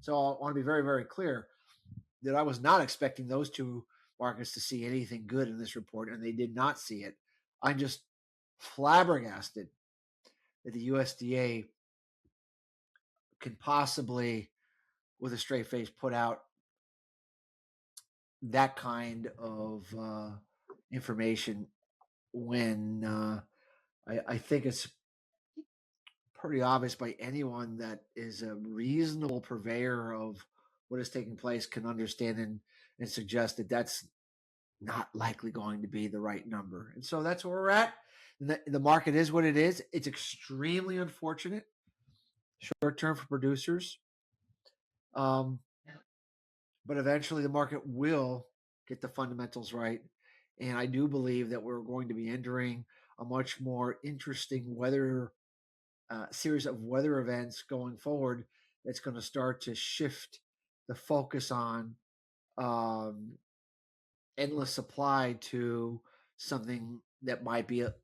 E: So I want to be very, very clear that I was not expecting those two markets to see anything good in this report, and they did not see it. I'm just flabbergasted that the USDA can possibly, with a straight face, put out that kind of information when I think it's pretty obvious by anyone that is a reasonable purveyor of what is taking place can understand and suggest that that's not likely going to be the right number. And so that's where we're at. The market is what it is. It's extremely unfortunate short term for producers. But eventually the market will get the fundamentals right. And I do believe that we're going to be entering a much more interesting series of weather events going forward that's going to start to shift the focus on endless supply to something that might be a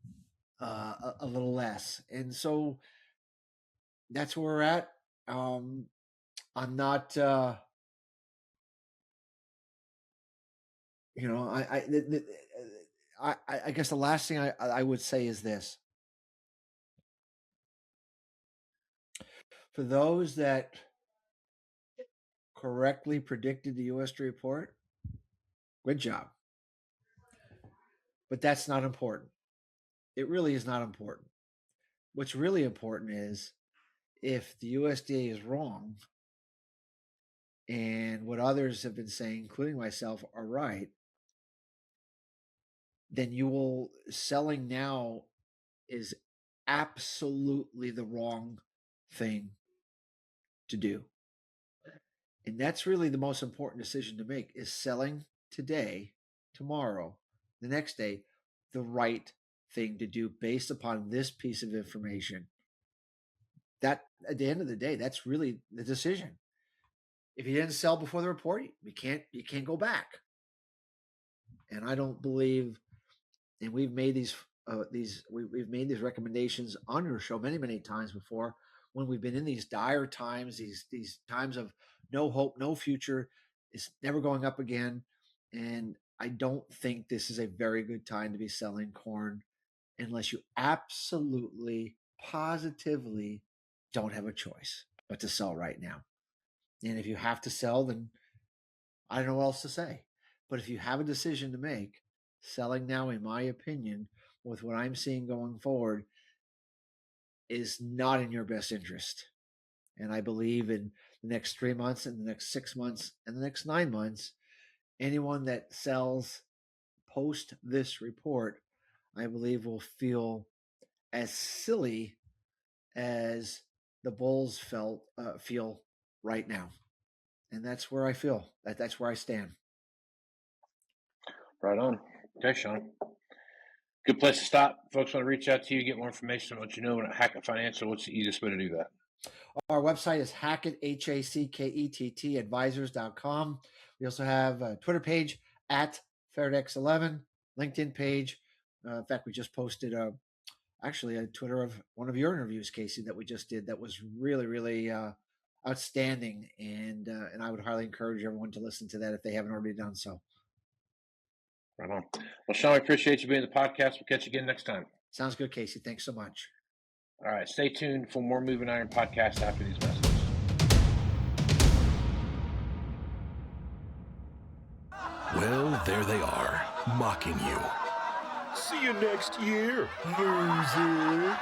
E: little less. And so that's where we're at. I'm not, I guess the last thing I would say is this. For those that correctly predicted the USDA report, good job. But that's not important. It really is not important. What's really important is if the USDA is wrong and what others have been saying, including myself, are right, then selling now is absolutely the wrong thing to do. And that's really the most important decision to make, is selling today, tomorrow, the next day, the right thing to do based upon this piece of information. That at the end of the day, that's really the decision. If you didn't sell before the report, you can't go back. And I don't believe, and we've made these recommendations on your show many times before, when we've been in these dire times, these times of no hope, no future, it's never going up again. And I don't think this is a very good time to be selling corn unless you absolutely, positively don't have a choice but to sell right now. And if you have to sell, then I don't know what else to say. But if you have a decision to make, selling now, in my opinion, with what I'm seeing going forward, is not in your best interest. And I believe in the next 3 months and the next 6 months and the next 9 months, anyone that sells post this report, I believe will feel as silly as the bulls feel right now. And that's where I feel. That's where I stand.
B: Right on. Okay, Sean. Good place to stop. Folks want to reach out to you, get more information on what you know at Hackett Financial. What's the easiest way to do that?
E: Our website is Hackett, Hackett, advisors.com. We also have a Twitter page at FairDex11, LinkedIn page. In fact, we just posted actually a Twitter of one of your interviews, Casey, that we just did. That was really, really outstanding, and I would highly encourage everyone to listen to that if they haven't already done so.
B: Right on. Well, Sean, I appreciate you being on the podcast. We'll catch you again next time.
E: Sounds good, Casey. Thanks so much.
B: All right. Stay tuned for more Moving Iron podcasts after these messages.
F: Well, there they are, mocking you.
G: See you next year, loser.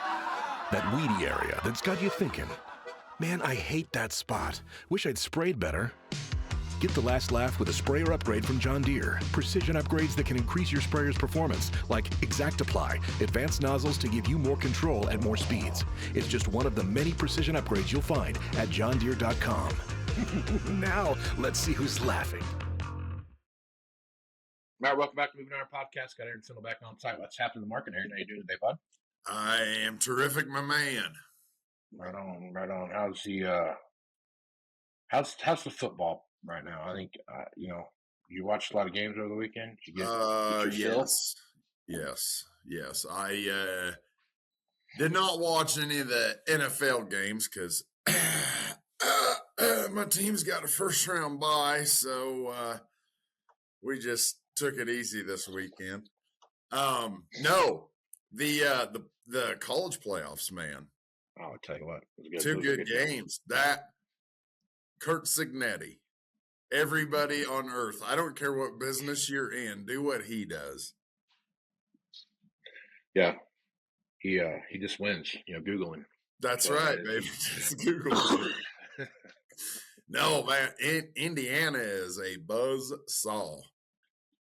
F: That weedy area that's got you thinking, man, I hate that spot. Wish I'd sprayed better. Get the last laugh with a sprayer upgrade from John Deere. Precision upgrades that can increase your sprayer's performance, like Exact Apply, advanced nozzles to give you more control at more speeds. It's just one of the many precision upgrades you'll find at johndeere.com. Now, let's see who's laughing.
B: Matt, welcome back to Moving Iron Podcast. Got Aaron Sindel back on site. What's happening in the market, Aaron? How you doing today, bud?
H: I am terrific, my man.
B: Right on, right on. How's the football right now? I think you watched a lot of games over the weekend. Did you get your
H: Yes. I did not watch any of the NFL games because my team's got a first round bye, so we just took it easy this weekend. No, the college playoffs, man.
B: Oh, I'll tell you what.
H: Two good games. That Kurt Signetti, everybody on earth, I don't care what business you're in, do what he does.
B: Yeah. He just wins, Googling.
H: That's right, baby. Just Google it. No, man, Indiana is a buzz saw.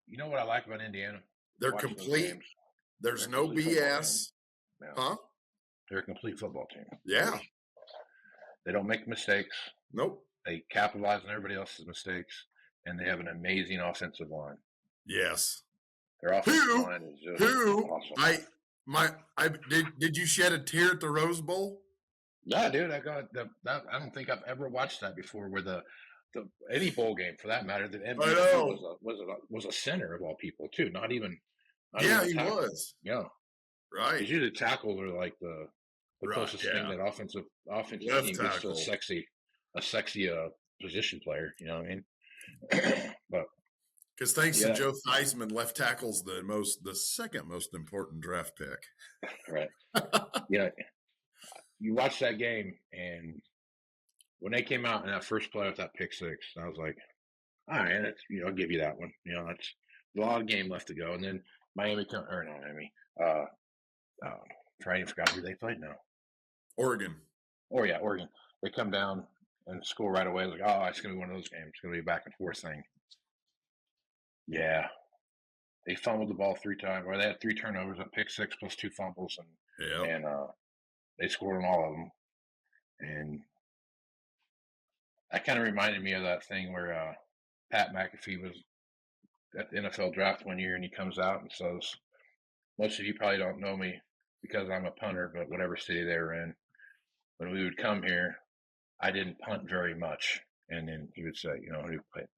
B: You know what I like about Indiana?
H: They're complete. There's no BS.
B: Yeah.
H: Huh?
B: They're a complete football team.
H: Yeah.
B: They don't make mistakes.
H: Nope.
B: They capitalize on everybody else's mistakes, and they have an amazing offensive line.
H: Yes.
B: Their offensive line is just awesome.
H: Did you shed a tear at the Rose Bowl?
B: Yeah, dude. I don't think I've ever watched that before. Where the any bowl game for that matter, the MVP was a center of all people too. Not even
H: he was.
B: Yeah,
H: right.
B: Because usually tackles are like the closest thing that offensive team gets to a sexy position player. You know what I mean? But
H: because thanks to Joe Theismann, left tackle's the second most important draft pick.
B: Right. Yeah. You watch that game, and when they came out in that first play with that pick six, I was like, all right, I'll give you that one. That's a lot of game left to go. And then I forgot who they played now.
H: Oregon.
B: Oh, yeah, Oregon. They come down and score right away. I was like, oh, it's going to be one of those games. It's going to be a back and forth thing. Yeah. They fumbled the ball 3 times, or they had 3 turnovers, a pick six plus 2 fumbles, and they scored on all of them. And that kind of reminded me of that thing where Pat McAfee was at the NFL draft one year, and he comes out and says, most of you probably don't know me because I'm a punter, but whatever city they were in, when we would come here, I didn't punt very much. And then he would say,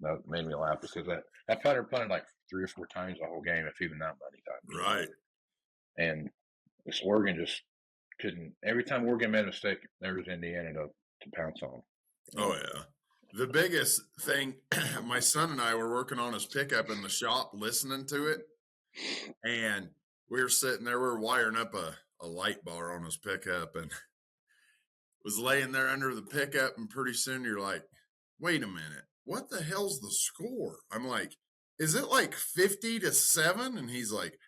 B: that made me laugh because that punter punted like 3 or 4 times the whole game, if even that many times.
H: Right.
B: And this Oregon just couldn't. Every time Oregon made a mistake, there was Indiana to pounce on.
H: Oh, yeah. The biggest thing, my son and I were working on his pickup in the shop, listening to it, and we were sitting there, we were wiring up a light bar on his pickup, and was laying there under the pickup, and pretty soon you're like, wait a minute, what the hell's the score? I'm like, is it like 50-7? And he's like,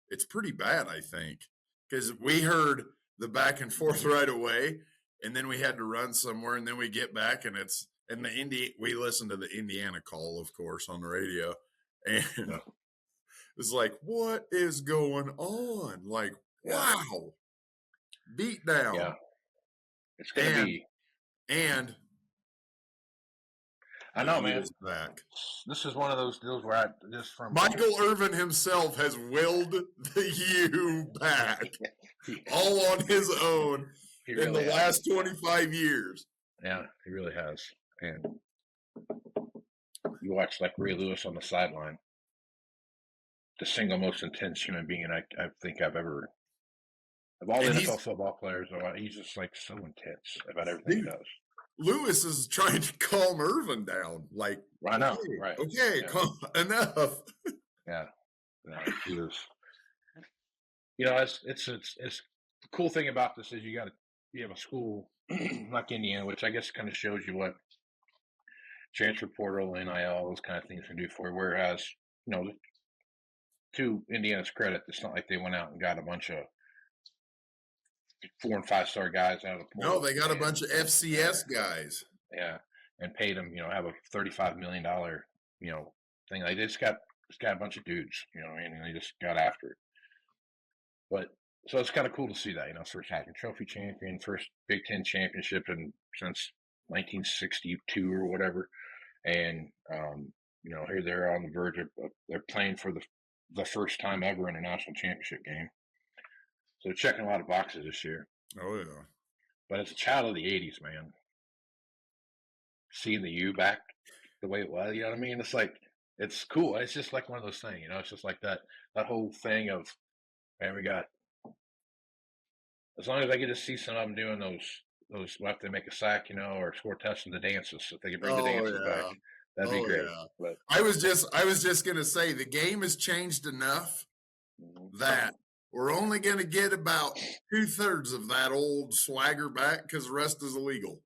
H: it's pretty bad, I think, because we heard the back and forth right away, and then we had to run somewhere, and then we get back, and we listened to the Indiana call, of course, on the radio, and it was like, what is going on? Like, wow, beat down.
B: Yeah, it's gonna be.
H: And
B: I
H: that
B: know,
H: he
B: man.
H: was back.
B: This is one of those deals where I just from
H: Michael Irvin himself has willed the U back all on his own
B: he
H: in
B: really
H: the
B: has.
H: last 25 years.
B: Yeah, he really has. And you watch like Ray Lewis on the sideline, the single most intense human being I think I've ever. Of all the
H: And
B: NFL football players, he's just like so intense about everything he
H: Dude,
B: does.
H: Lewis is trying to calm Irvin down. Like,
B: I know,
H: okay,
B: right?
H: okay,
B: Yeah.
H: enough.
B: Yeah, he was. You know, it's the cool thing about this is you have a school like Indiana, which I guess kind of shows you what transfer portal, NIL, those kind of things can do for you. Whereas, you know, to Indiana's credit, it's not like they went out and got a bunch of 4 and 5 star guys out of the portal.
H: No, they got a bunch of FCS guys.
B: Yeah, and paid them. You know, have a $35 million thing. They just got a bunch of dudes. You know, and they just got after it. But so it's kind of cool to see that. You know, first Heisman Trophy champion, first Big Ten championship since 1962 or whatever, and you know, here they're on the verge of they're playing for the first time ever in a national championship game. So they're checking a lot of boxes this year.
H: Oh yeah.
B: But as a child of the '80s, man, seeing the U back the way it was, you know what I mean? It's like it's cool. It's just like one of those things, you know. It's just like that whole thing of, man, we got. As long as I get to see some of them doing those if they make a sack, you know, or score touchdowns, the dances, if they can bring the dances back, that'd be great.
H: Yeah.
B: But
H: I was just gonna say the game has changed enough that we're only gonna get about 2/3 of that old swagger back because the rest is illegal.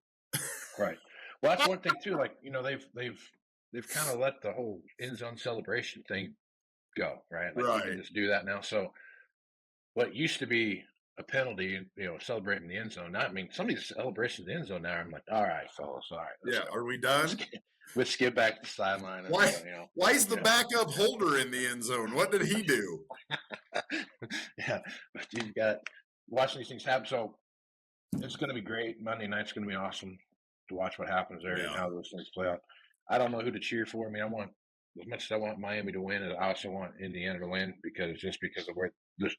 B: Right. Well, that's one thing too. Like, you know, they've kind of let the whole end zone celebration thing go, right? Like you can just do that now. So what used to be a penalty, you know, celebrating the end zone. Now, I mean, some of these celebrations in the end zone now, I'm like, all right, fellas, all right.
H: Yeah, are we done?
B: Let's skip back to the sideline.
H: Why is the backup holder in the end zone? What did he do?
B: Yeah, but you've got watching these things happen. So it's going to be great. Monday night's going to be awesome to watch what happens there and how those things play out. I don't know who to cheer for. I mean, as much as I want Miami to win, I also want Indiana to win because of where this.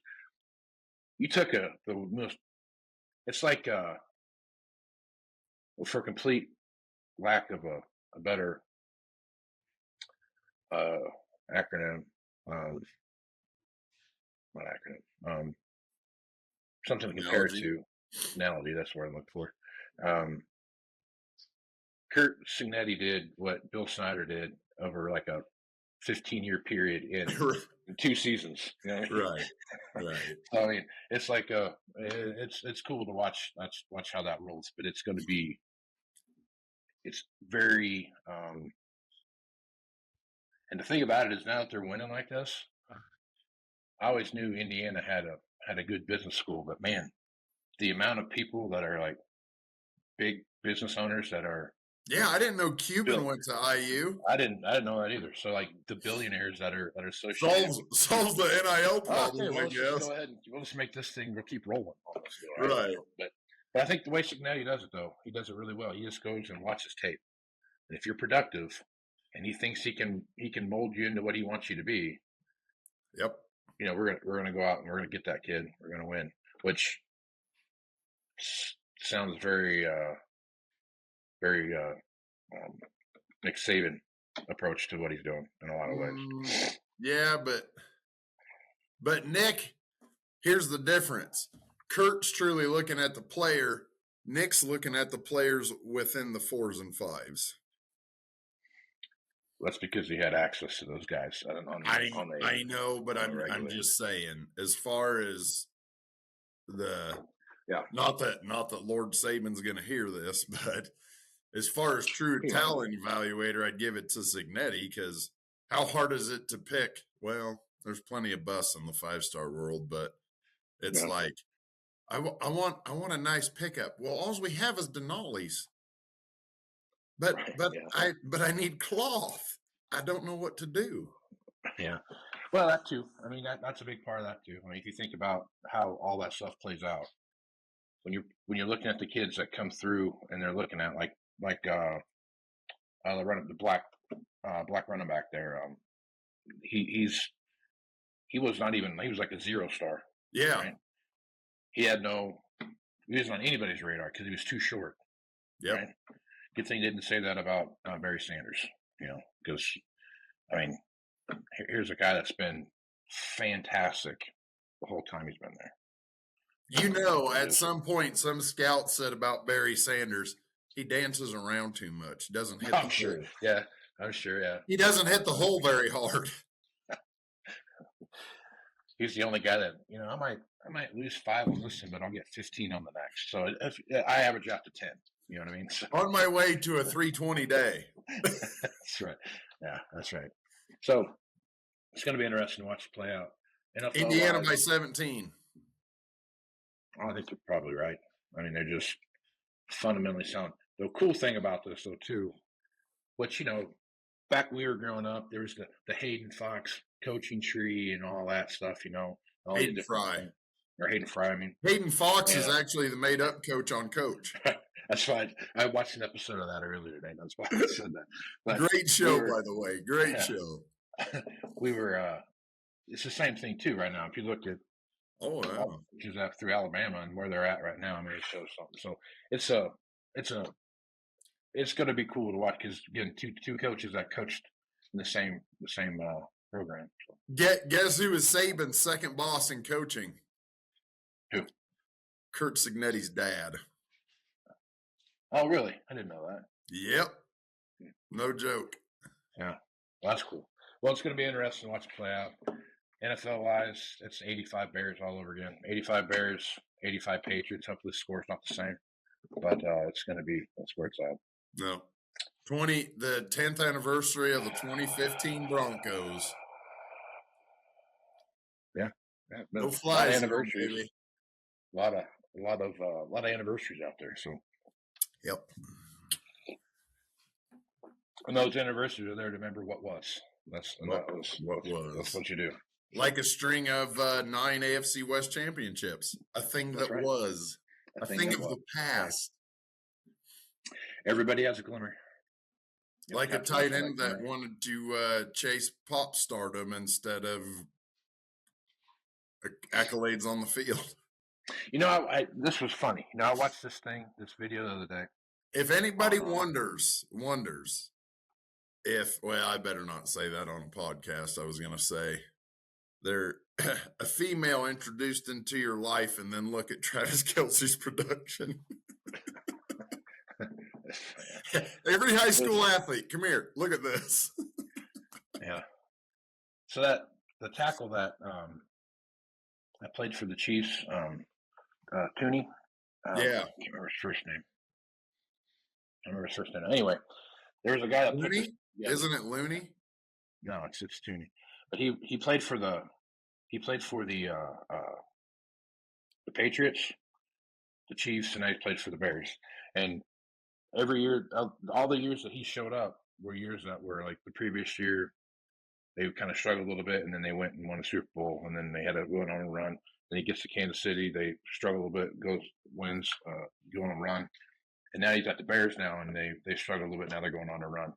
B: You took the most. It's like for complete lack of a better acronym, not acronym, something to compare to. Analogy. That's what I'm looking for. Kurt Signetti did what Bill Snyder did over like a 15-year period in 2 seasons. You know? Right. So, I mean, it's like it's cool to watch how that rolls, but it's going to be very and the thing about it is now that they're winning like this, I always knew Indiana had a good business school, but man, the amount of people that are like big business owners that are.
H: Yeah, I didn't know Cuban went to IU.
B: I didn't know that either. So like the billionaires that are associated
H: solves the NIL problem.
B: Okay,
H: I guess.
B: Go ahead and we'll just make this thing. We'll keep rolling on this
H: deal, right?
B: But I think the way Signetti does it though, he does it really well. He just goes and watches tape, and if you're productive, and he thinks he can mold you into what he wants you to be.
H: Yep.
B: You know, we're gonna go out and we're gonna get that kid. We're gonna win, which sounds very Nick Saban approach to what he's doing in a lot of ways.
H: Yeah, but Nick, here's the difference. Kurt's truly looking at the player. Nick's looking at the players within the 4s and 5s.
B: That's because he had access to those guys.
H: I know, but I'm just saying, as far as not that Lord Saban's going to hear this, but as far as true talent evaluator, I'd give it to Signetti because how hard is it to pick? Well, there's plenty of busts in the 5-star world, but it's like I want a nice pickup. Well, all we have is Denali's. But I need cloth. I don't know what to do.
B: Yeah. Well, that too. I mean, that's a big part of that too. I mean, if you think about how all that stuff plays out, when you're looking at the kids that come through and they're looking at like
I: the black running back there. He was not even, he was like a 0-star.
H: Yeah.
I: Right? He wasn't on anybody's radar because he was too short.
H: Yep.
I: Right? Good thing they didn't say that about Barry Sanders, because, I mean, here's a guy that's been fantastic the whole time he's been there.
H: At some point, some scout said about Barry Sanders, he dances around too much. He doesn't hit
I: I'm sure. Yeah, I'm sure. Yeah.
H: He doesn't hit the hole very hard.
I: He's the only guy that, I might lose 5 on this one, but I'll get 15 on the next. So if I average out to 10, you know what I mean? So,
H: on my way to a 320 day.
I: That's right. Yeah, that's right. So it's going to be interesting to watch it play out. NFL
H: Indiana by 17.
I: I think you're probably right. I mean, they're just fundamentally sound. The cool thing about this, though, too, which, back when we were growing up, there was the Hayden Fox coaching tree and all that stuff,
H: Hayden Fry.
I: Or Hayden Fry, I mean.
H: Hayden Fox is actually the made-up coach on Coach.
I: That's right. I watched an episode of that earlier today. That's why I said that. But
H: great show, by the way. Great show.
I: We were it's the same thing, too, right now. If you look at which up through Alabama and where they're at right now, I mean, it shows something. So it's going to be cool to watch because, again, two coaches that coached in the same program. So.
H: Guess who was Saban's second boss in coaching?
I: Who?
H: Kurt Signetti's dad.
I: Oh, really? I didn't know that.
H: Yep. No joke.
I: Yeah. Well, that's cool. Well, it's going to be interesting to watch it play out. NFL-wise, it's 85 Bears all over again. 85 Bears, 85 Patriots. Hopefully the score's not the same. But it's going to be – that's where it's at.
H: No. The 10th anniversary of the 2015 Broncos.
I: Yeah.
H: No flies
I: anniversaries.
H: Baby.
I: A lot of anniversaries out there. So.
H: Yep.
I: And those anniversaries are there to remember what was. That's what you do.
H: Like a string of 9 AFC West championships. A thing that was. A thing of the past.
I: Everybody has a glimmer.
H: Like a tight end that wanted to chase pop stardom instead of accolades on the field.
I: This was funny. I watched this video the other day.
H: If anybody wonders if, well, I better not say that on a podcast. I was going to say they're a female introduced into your life and then look at Travis Kelce's production. Every high school athlete, come here, look at this.
I: Yeah. So the tackle that played for the Chiefs, Tooney.
H: Yeah.
I: I can't remember his first name. Anyway, there was a guy that
H: Looney? Isn't it Looney?
I: No, it's Tooney. But he played for the Patriots, the Chiefs, and now he played for the Bears. And every year, all the years that he showed up were years that were like the previous year. They kind of struggled a little bit, and then they went and won a Super Bowl, and then they had to go on a run. Then he gets to Kansas City, they struggle a bit, wins, go on a run, and now he's at the Bears now, and they struggle a little bit. Now they're going on a run.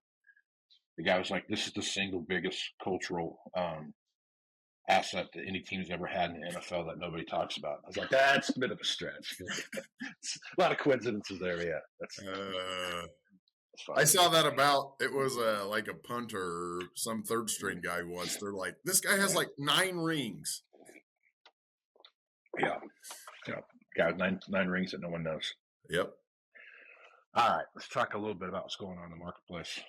I: The guy was like, "This is the single biggest cultural asset that any team's ever had in the NFL that nobody talks about." I was like, "That's a bit of a stretch." A lot of coincidences there, yeah. That's
H: I saw that it was like a punter or some third string guy once. They're like, this guy has like 9 rings.
I: Yeah. Got nine rings that no one knows.
H: Yep.
I: All right, let's talk a little bit about what's going on in the marketplace.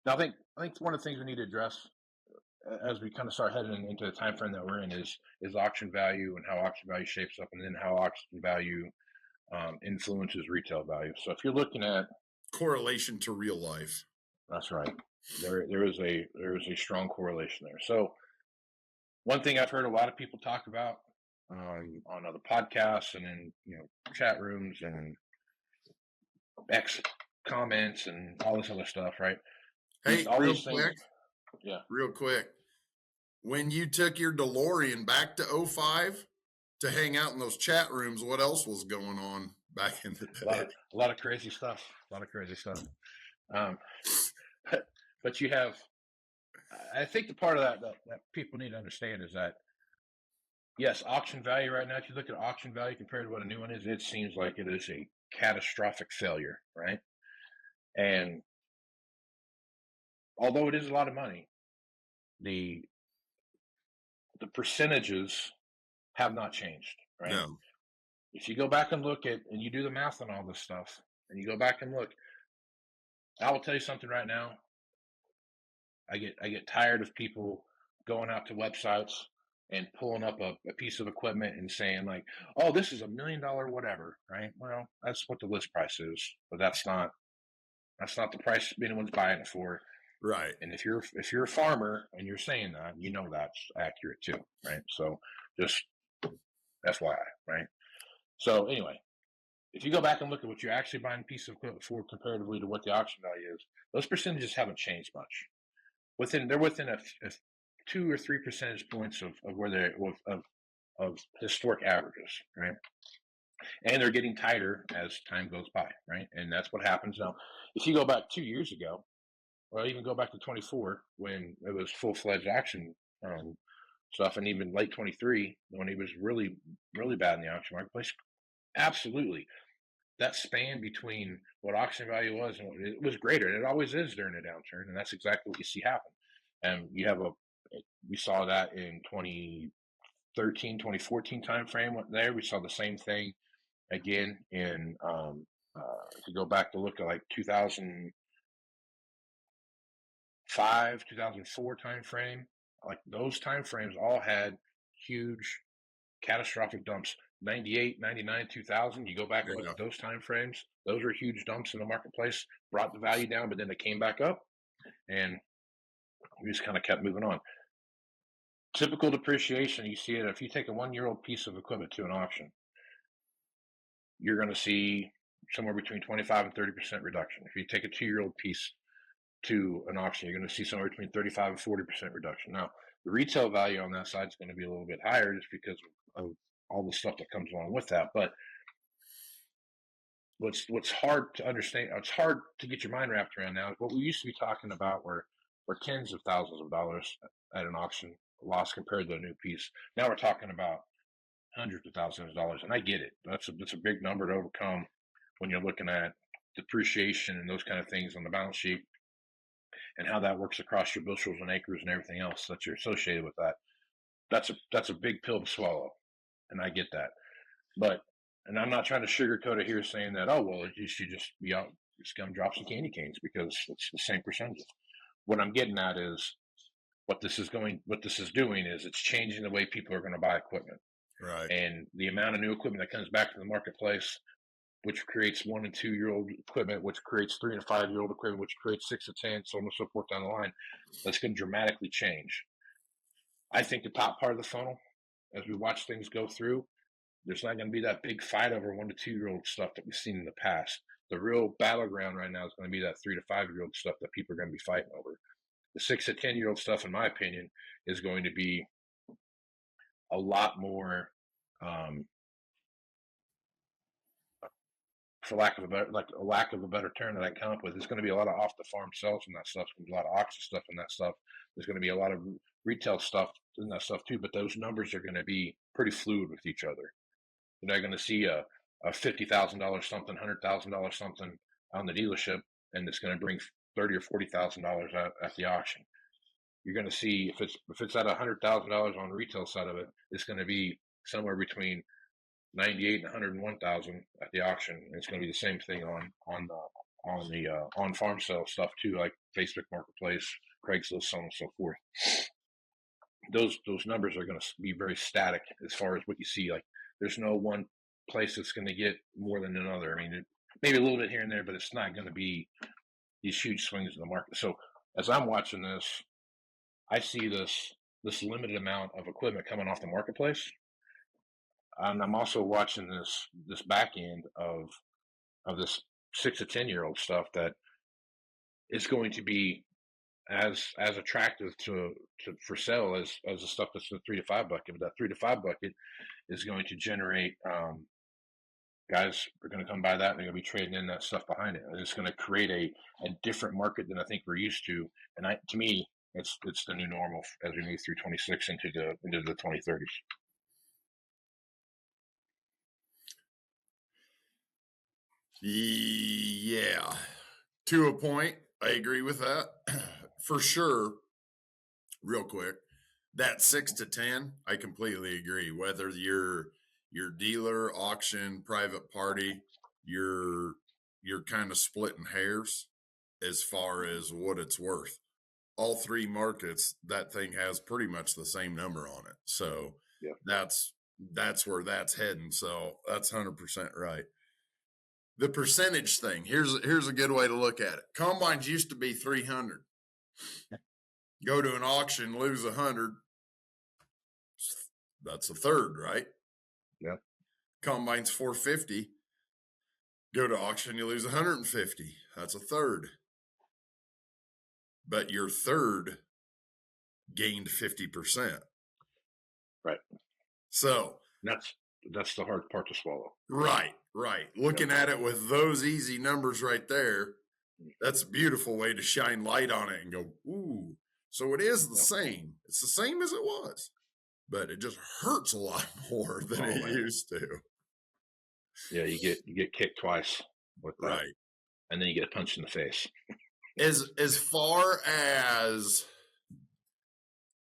I: Now, I think one of the things we need to address as we kind of start heading into the time frame that we're in is auction value and how auction value shapes up, and then how auction value influences retail value. So if you're looking at
H: correlation to real life,
I: that's right. There is a strong correlation there. So one thing I've heard a lot of people talk about on other podcasts and in chat rooms and X comments and all this other stuff, right?
H: Hey, real quick. When you took your DeLorean back to 05 to hang out in those chat rooms, what else was going on back in the day?
I: A lot of crazy stuff. Um, but you have, I think the part of that people need to understand is that, yes, auction value right now, if you look at auction value compared to what a new one is, it seems like it is a catastrophic failure, right? And although it is a lot of money, the percentages have not changed, right?
H: No.
I: If you go back and look at, and you do the math on all this stuff, and you go back and look, I will tell you something right now. I get tired of people going out to websites and pulling up a piece of equipment and saying like, "Oh, this is $1 million, whatever." Right? Well, that's what the list price is, but that's not the price anyone's buying it for.
H: Right.
I: And if you're a farmer and you're saying that, you know that's accurate too, right? So just FYI, right? So anyway, if you go back and look at what you're actually buying a piece of equipment for comparatively to what the auction value is, those percentages haven't changed much. They're within a 2 or 3 percentage points of where they're of historic averages, right? And they're getting tighter as time goes by, right? And that's what happens now. If you go back 2 years ago, or even go back to 24 when it was full-fledged action stuff, and even late 23 when it was really, really bad in the auction marketplace, absolutely. That span between what auction value was and what it was greater, and it always is during a downturn, and that's exactly what you see happen. And we saw that in 2013, 2014 timeframe there. We saw the same thing again in if you go back to look at like 2005, 2004 timeframe, like those timeframes all had huge catastrophic dumps. 98, 99, 2000, you go back and look at those time frames, those were huge dumps in the marketplace, brought the value down, but then they came back up, and we just kind of kept moving on. Typical depreciation, you see it if you take a 1-year-old piece of equipment to an auction, you're going to see somewhere between 25 and 30% reduction. If you take a 2-year-old piece to an auction, you're going to see somewhere between 35 and 40% reduction. Now, the retail value on that side is going to be a little bit higher just because of all the stuff that comes along with that. But what's hard to understand, it's hard to get your mind wrapped around now, is what we used to be talking about were tens of thousands of dollars at an auction loss compared to a new piece. Now we're talking about hundreds of thousands of dollars, and I get it. That's a big number to overcome when you're looking at depreciation and those kind of things on the balance sheet, and how that works across your bushels and acres and everything else that you're associated with that. That's a big pill to swallow, and I get that. But, and I'm not trying to sugarcoat it here saying that, oh, well, you should just be out gumdrops and candy canes because it's the same percentage. What I'm getting at is what this is doing is it's changing the way people are going to buy equipment.
H: Right.
I: And the amount of new equipment that comes back to the marketplace, which creates 1 and 2-year-old equipment, which creates 3 and 5-year-old equipment, which creates 6 to 10, so on and so forth down the line, that's going to dramatically change. I think the top part of the funnel, as we watch things go through, there's not going to be that big fight over 1 to 2-year-old stuff that we've seen in the past. The real battleground right now is going to be that 3 to 5-year-old stuff that people are going to be fighting over. The 6 to 10-year-old stuff, in my opinion, is going to be a lot more, for lack of a better term that I can come up with, there's going to be a lot of off the farm sales and that stuff. There's going to be a lot of auction stuff and that stuff. There's going to be a lot of retail stuff and that stuff too. But those numbers are going to be pretty fluid with each other. You're not going to see a $50,000 something, $100,000 something on the dealership, and it's going to bring $30,000 or $40,000 at the auction. You're going to see if it's at $100,000 on the retail side of it, it's going to be somewhere between 98 and 101,000 at the auction. And it's going to be the same thing on the on farm sale stuff too, like Facebook Marketplace, Craigslist, so on and so forth. Those numbers are going to be very static as far as what you see. Like there's no one place that's going to get more than another. I mean, maybe a little bit here and there, but it's not going to be these huge swings in the market. So as I'm watching this, I see this limited amount of equipment coming off the marketplace. And I'm also watching this back end of this 6 to 10-year-old stuff that is going to be as attractive for sale as the stuff that's in the 3 to 5 bucket. But that 3 to 5 bucket is going to generate guys are going to come buy that, and they're going to be trading in that stuff behind it. And it's going to create a different market than I think we're used to. And to me, it's the new normal as we move through 26 into the 2030s.
H: Yeah, to a point, I agree with that for sure. Real quick, that 6 to 10, I completely agree. Whether you're your dealer, auction, private party, you're kind of splitting hairs as far as what it's worth. All three markets, that thing has pretty much the same number on it. So
I: Yeah.
H: that's where that's heading. So that's 100% right. The percentage thing, here's a good way to look at it. Combines used to be 300. Go to an auction, lose 100. That's a third, right?
I: Yeah.
H: Combines 450. Go to auction, you lose 150. That's a third. But your third gained 50%.
I: Right.
H: So
I: that's the hard part to swallow.
H: Right. Looking at it with those easy numbers right there, that's a beautiful way to shine light on it and go, ooh. So it is the same. It's the same as it was, but it just hurts a lot more than it used to.
I: Yeah, you get kicked twice with that.
H: Right.
I: And then you get punched in the face.
H: As far as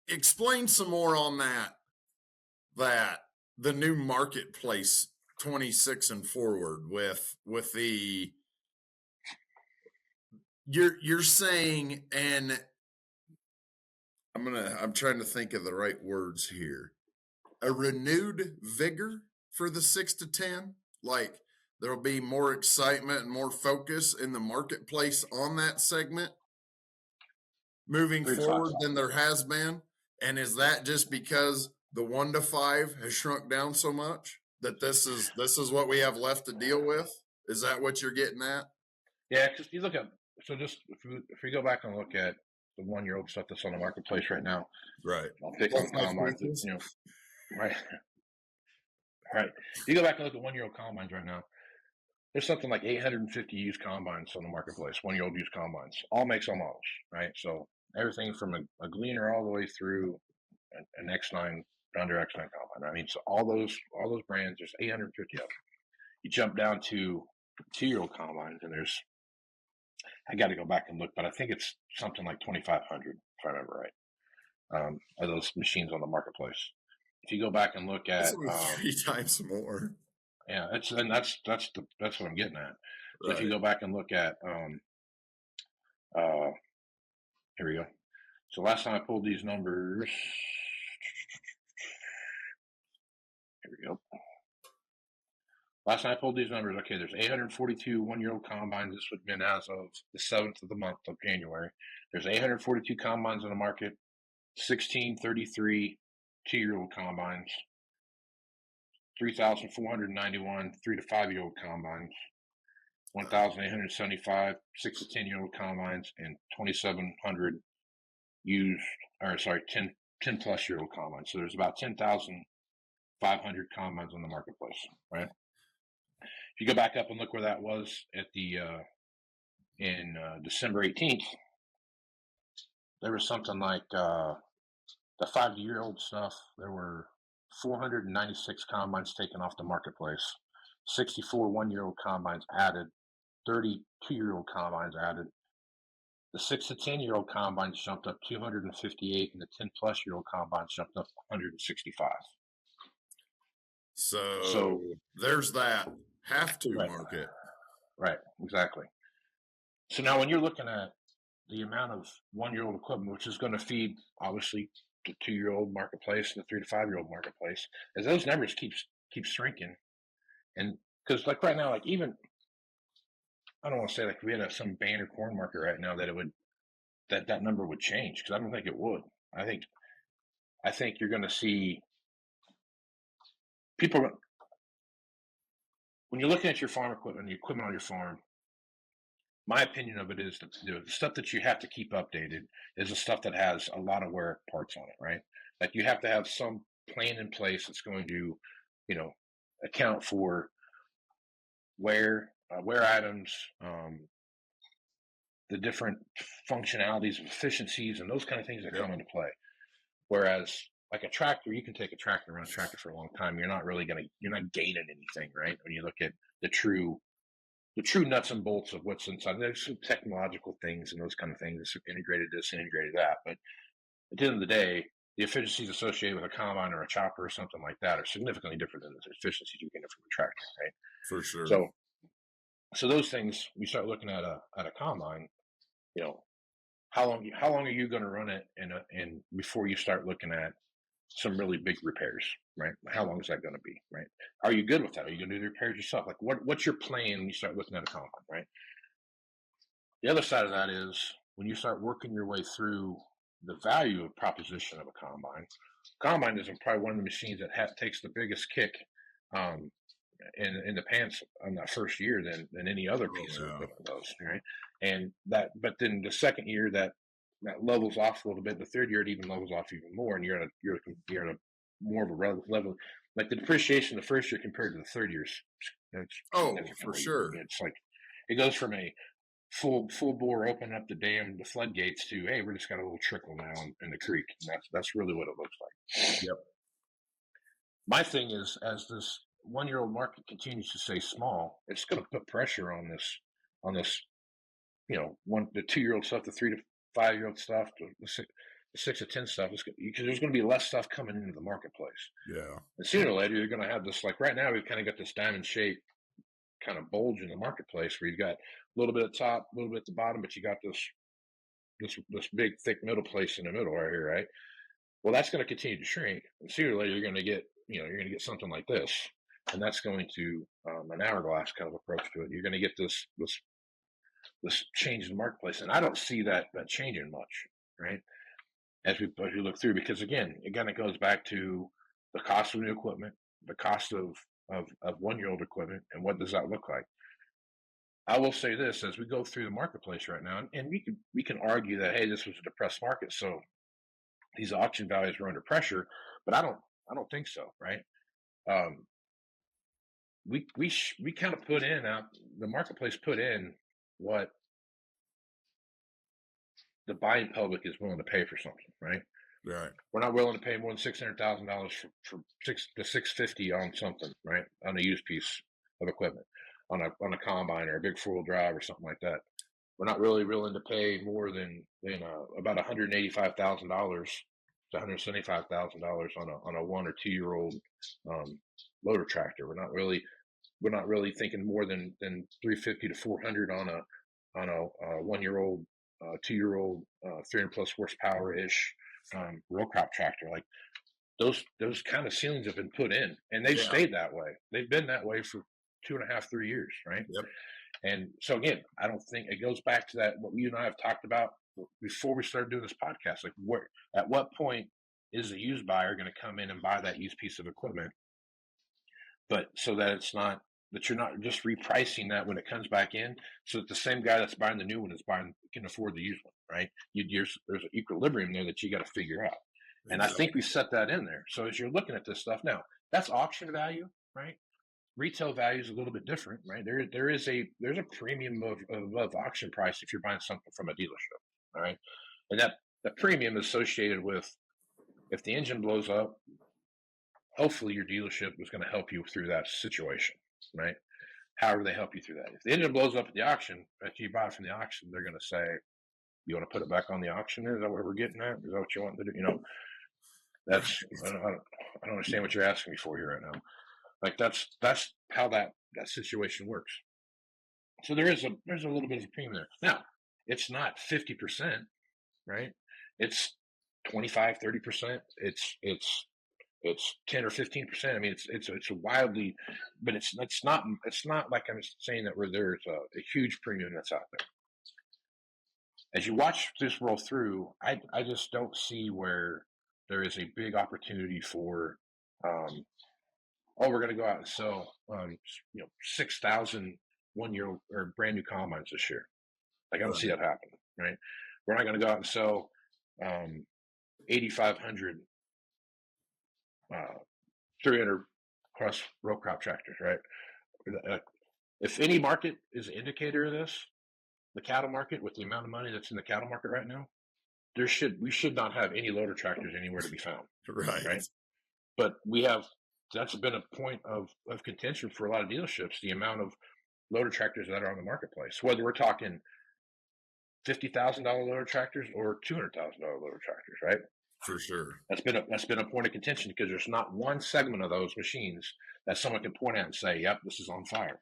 H: explain some more on that the new marketplace 26 and forward with the you're saying, and I'm trying to think of the right words here. A renewed vigor for the 6 to 10, like there'll be more excitement and more focus in the marketplace on that segment moving forward than there has been. And is that just because the 1 to 5 has shrunk down so much that this is what we have left to deal with? Is that what you're getting at?
I: Yeah, because you look at, so just if we go back and look at the 1-year-old stuff that's on the marketplace right now,
H: right?
I: I'll pick some combines, right. You go back and look at 1-year-old combines right now. There's something like 850 used combines on the marketplace, 1-year-old used combines, all makes, all models, right? So everything from a Gleaner all the way through an X9, under X9 combine. I mean, so all those brands, there's 850 of them. You jump down to 2-year-old combines, and I got to go back and look, but I think it's something like 2,500, if I remember right, of those machines on the marketplace. If you go back and look at
H: 3 times more.
I: Yeah, that's what I'm getting at. So if you go back and look at here we go. So last time I pulled these numbers, here we go. Last time I pulled these numbers, okay, there's 842 1-year-old combines. This would have been as of the 7th of the month of January. There's 842 combines on the market, 1633 2-year-old combines, 3,491 3 to 5-year-old combines, 1,875 6 to 10-year-old combines, and 2,700 10 plus year old combines. So there's about 10,500 combines on the marketplace, right? If you go back up and look where that was at in December 18th, there was something like the 5-year-old stuff. There were 496 combines taken off the marketplace, 64 1-year-old combines added, 30 2-year-old combines added. The 6 to 10-year-old combines jumped up 258, and the 10 plus year old combines jumped up 165.
H: So there's that have to market.
I: Right, exactly. So now when you're looking at the amount of 1-year-old equipment, which is going to feed obviously the 2-year-old marketplace and the 3 to 5-year-old marketplace, as those numbers keep shrinking, and because like right now, like even I don't want to say like we had some banner corn market right now that number would change, because I don't think it would. I think you're going to see people when you're looking at your farm equipment, the equipment on your farm. My opinion of it is that the stuff that you have to keep updated is the stuff that has a lot of wear parts on it, right? Like you have to have some plan in place that's going to, account for wear items, the different functionalities and efficiencies and those kind of things that come into play. Whereas like a tractor, you can take a tractor and run a tractor for a long time. You're not gaining anything, right? When you look at the true nuts and bolts of what's inside. There's some technological things and those kind of things. It's integrated this and integrated that. But at the end of the day, the efficiencies associated with a combine or a chopper or something like that are significantly different than the efficiencies you get from a tractor, right?
H: For sure.
I: So those things, we start looking at a combine, how long are you going to run it and before you start looking at some really big repairs, right? How long is that going to be, right? Are you good with that? Are you going to do the repairs yourself? Like what's your plan when you start looking at a combine, right? The other side of that is when you start working your way through the value of proposition of a combine. Combine is probably one of the machines that takes the biggest kick in the pants on that first year than any other piece of equipment does, right? But then the second year that levels off a little bit. The third year it even levels off even more, and you're at a more of a level. Like the depreciation the first year compared to the third year's.
H: For sure.
I: It's like it goes from a full bore open up the dam, the floodgates to hey, we're just got a little trickle now in the creek. And that's really what it looks like.
H: Yep.
I: My thing is, as this 1-year-old market continues to stay small, it's going to put pressure on this, the 2-year-old stuff, the 3 to 5-year-old stuff, the 6 to 10 stuff. Because there's going to be less stuff coming into the marketplace.
H: Yeah.
I: And sooner or later, you're going to have this. Like right now, we've kind of got this diamond shape kind of bulge in the marketplace where you've got a little bit at the top, a little bit at the bottom, but you got this big thick middle place in the middle right here, right? Well, that's going to continue to shrink, and sooner or later you're going to get something like this, and that's going to an hourglass kind of approach to it. You're going to get this change in the marketplace, and I don't see that changing much, right? As we look through, because again, it goes back to the cost of new equipment, the cost of 1-year-old equipment, and what does that look like? I will say this: as we go through the marketplace right now, and we can argue that hey, this was a depressed market, so these auction values were under pressure, but I don't think so, right? We kind of put in the marketplace put in what the buying public is willing to pay for something, right?
H: Right.
I: We're not willing to pay more than $600,000 for $650 on something, right? On a used piece of equipment, on a combine or a big 4-wheel drive or something like that. We're not really willing to pay more than about $185,000 to $175,000 on a 1 or 2-year-old loader tractor. We're not really thinking more than $350 to $400 on a 1-year-old, 2-year-old, 300 plus horsepower ish row crop tractor. Like those kind of ceilings have been put in, and they've stayed that way. They've been that way for 2.5, 3 years, right?
H: Yep.
I: And so again, I don't think it goes back to that what you and I have talked about before we started doing this podcast. Like, at what point is a used buyer going to come in and buy that used piece of equipment? But so that you're not just repricing that when it comes back in, so that the same guy that's buying the new one can afford the used one, right? There's an equilibrium there that you got to figure out. And I think we set that in there. So as you're looking at this stuff now, that's auction value, right? Retail value is a little bit different, right? There's a premium of auction price if you're buying something from a dealership, all right? And that premium is associated with if the engine blows up, hopefully your dealership is going to help you through that situation, right? However they help you through that. If the engine blows up at the auction, after you buy it from the auction, they're going to say, "You want to put it back on the auction? Is that what we're getting at? Is that what you want to do?" That's I don't understand what you're asking me for here right now. Like that's how that situation works. So there's a little bit of a premium there. Now, it's not 50%, right? It's 25, 30%. It's 10 or 15%. I mean, it's wildly, but it's not like I'm saying that where there's a huge premium that's out there. As you watch this roll through, I just don't see where there is a big opportunity for, we're going to go out and sell, 6,000 1-year or brand new combines this year. Like I don't see that happening, right? We're not going to go out and sell 8,500 300 cross row crop tractors, right? if any market is an indicator of this, the cattle market, with the amount of money that's in the cattle market right now, we should not have any loader tractors anywhere to be found.
H: Right.
I: Right. But that's been a point of contention for a lot of dealerships, the amount of loader tractors that are on the marketplace, whether we're talking $50,000 loader tractors or $200,000 loader tractors, right?
H: For sure.
I: That's been a point of contention because there's not one segment of those machines that someone can point at and say, "Yep, this is on fire."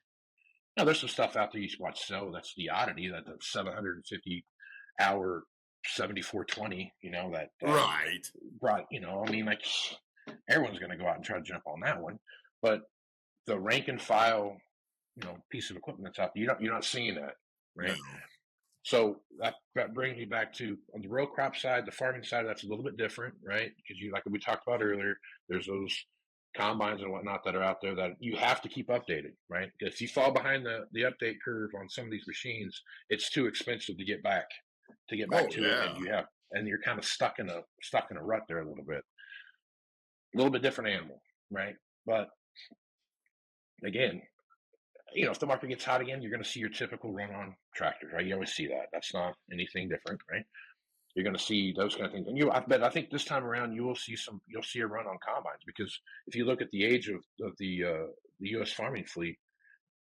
I: Now, there's some stuff out there you watch sell. That's the oddity, that the 750 hour 7420, that
H: Right.
I: brought, I mean, like, everyone's going to go out and try to jump on that one, but the rank and file, piece of equipment that's out there, you're not seeing that, right?
H: No.
I: So that brings me back to, on the row crop side, the farming side, that's a little bit different, right? Because like we talked about earlier, there's those combines and whatnot that are out there that you have to keep updated, right? If you fall behind the update curve on some of these machines, it's too expensive to get back to it, and you're kind of stuck in a rut there a little bit different animal, right? But again, if the market gets hot again, you're going to see your typical run-on tractors, right? You always see that. That's not anything different, right? You're going to see those kind of things, and I think this time around you'll see a run on combines, because if you look at the age of the U.S. farming fleet,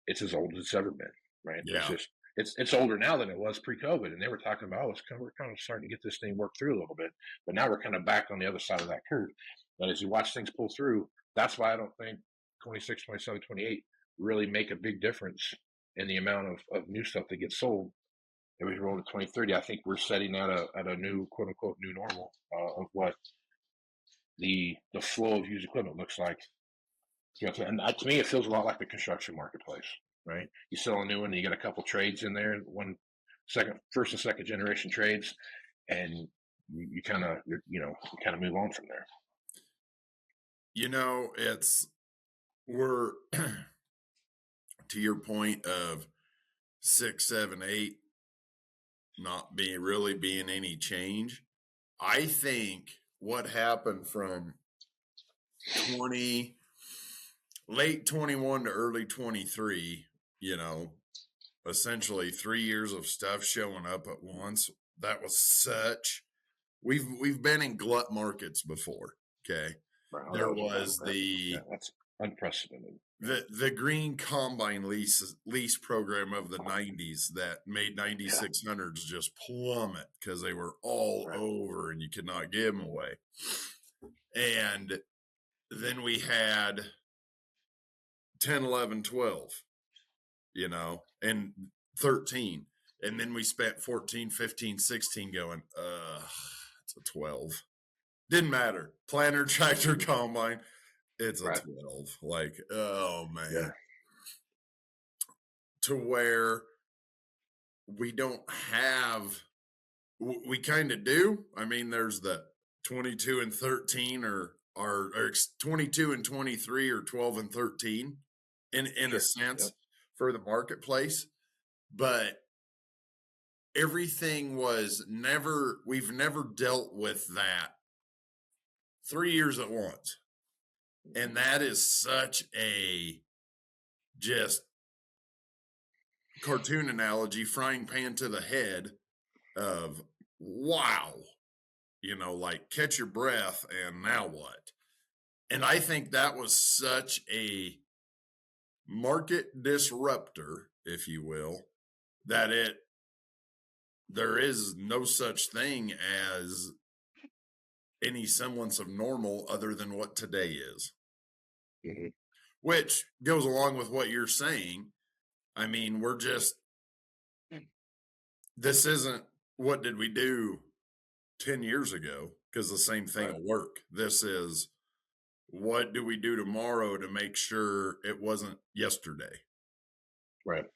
I: it's as old as it's ever been, right?
H: Yeah.
I: It's older now than it was pre-COVID, and they were talking about, we're kind of starting to get this thing worked through a little bit, but now we're kind of back on the other side of that curve. But as you watch things pull through, that's why I don't think 26, 27, 28 really make a big difference in the amount of new stuff that gets sold. If we roll to 2030, I think we're setting at a new, quote unquote, new normal of what the flow of used equipment looks like. And to me, it feels a lot like the construction marketplace, right? You sell a new one, and you get a couple trades in there, first and second generation trades, and you kind of move on from there.
H: We're to your point of 6, 7, 8 not being any change. I think what happened from late 21 to early 23, essentially 3 years of stuff showing up at once. That was we've been in glut markets before. Okay.
I: Wow,
H: there was
I: that's unprecedented.
H: The green combine lease program of the 90s that made 9600s just plummet because they were all over and you could not give them away. And then we had 10, 11, 12, and 13. And then we spent 14, 15, 16 going, it's a 12. Didn't matter. Planter, tractor, combine. It's a 12. Like, oh man. Yeah. To where we don't have, we kind of do. I mean, there's the 22 and 13 or 22 and 23 or 12 and 13 in a sense for the marketplace. But everything we've never dealt with that 3 years at once. And that is such a just cartoon analogy, frying pan to the head of wow, like catch your breath and now what? And I think that was such a market disruptor, if you will, that there is no such thing as any semblance of normal other than what today is. Mm-hmm. Which goes along with what you're saying. I mean, this isn't what did we do 10 years ago, because the same thing will work. This is what do we do tomorrow to make sure it wasn't yesterday.
I: Right.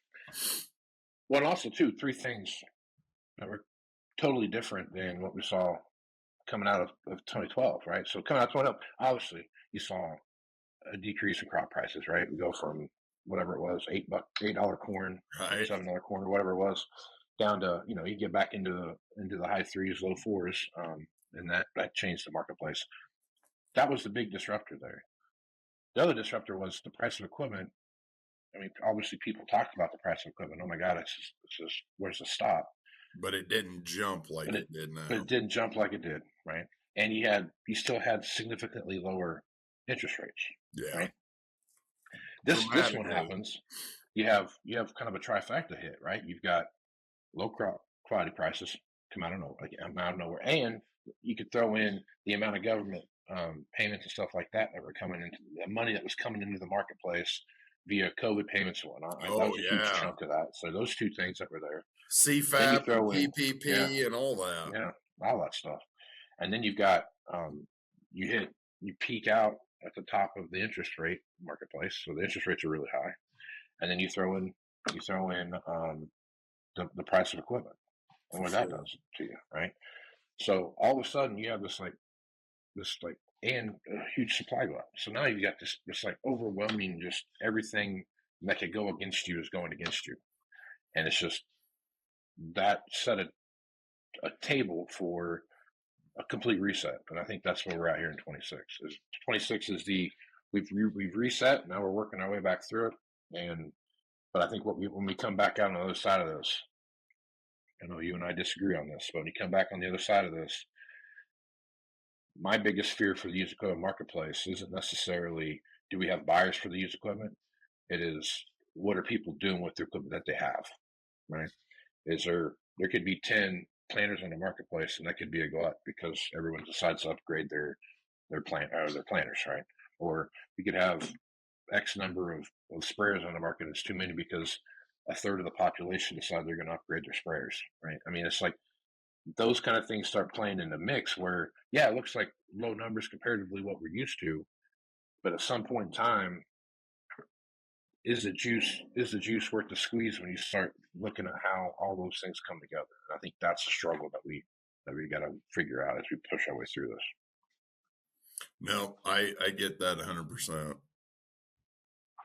I: Well, and also too, 3 things that were totally different than what we saw coming out of 2012, right? So coming out of 2012, obviously you saw a decrease in crop prices, right? We go from whatever it was, $8 corn, right. $7 corn, or whatever it was, down to, you get back into the high 3s, low 4s, and that changed the marketplace. That was the big disruptor there. The other disruptor was the price of equipment I mean, obviously people talked about the price of equipment. Oh my God, it's just where's the stop?
H: But it didn't jump like it did now.
I: But it didn't jump like it did, right? And you still had significantly lower interest rates.
H: Yeah.
I: Right. This one happens. You have kind of a trifecta hit, right? You've got low quality prices come out of nowhere, and you could throw in the amount of government payments and stuff like that were coming into the money that was coming into the marketplace via COVID payments and whatnot. Right? That was a huge chunk of that. So those two things that were there,
H: CFAP, PPP, and all that.
I: Yeah, all that stuff. And then you've got you peak out at the top of the interest rate marketplace, so the interest rates are really high, and then you throw in the price of equipment and what that does to you, right? So all of a sudden you have this and a huge supply glut. So now you've got this like overwhelming, just everything that could go against you is going against you, and it's just that set a table for a complete reset. And I think that's where we're at here in 26. 26 is we've reset. Now we're working our way back through it. But I think when we come back out on the other side of this, I know you and I disagree on this, but when you come back on the other side of this, my biggest fear for the used equipment marketplace isn't necessarily do we have buyers for the used equipment. It is what are people doing with the equipment that they have, right? There could be 10 planters in the marketplace, and that could be a glut because everyone decides to upgrade their planters, right? Or we could have X number of sprayers on the market. It's too many because a third of the population decide they're going to upgrade their sprayers, right? I mean, it's like those kind of things start playing in the mix where, yeah, it looks like low numbers comparatively what we're used to, but at some point in time, is the juice worth the squeeze when you start looking at how all those things come together? And I think that's a struggle that we got to figure out as we push our way through this.
H: No, I get that 100%.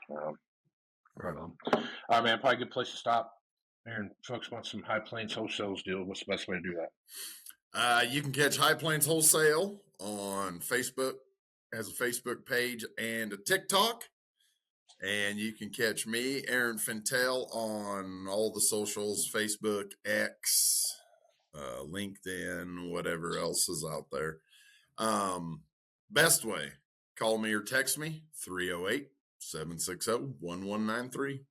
I: Right on. All right, man, probably a good place to stop. Aaron, folks want some High Plains wholesales deal. What's the best way to do that?
H: You can catch High Plains Wholesale on Facebook, has a Facebook page and a TikTok. And you can catch me, Aaron Fintel, on all the socials, Facebook, X, LinkedIn, whatever else is out there. Best way, call me or text me, 308-760-1193.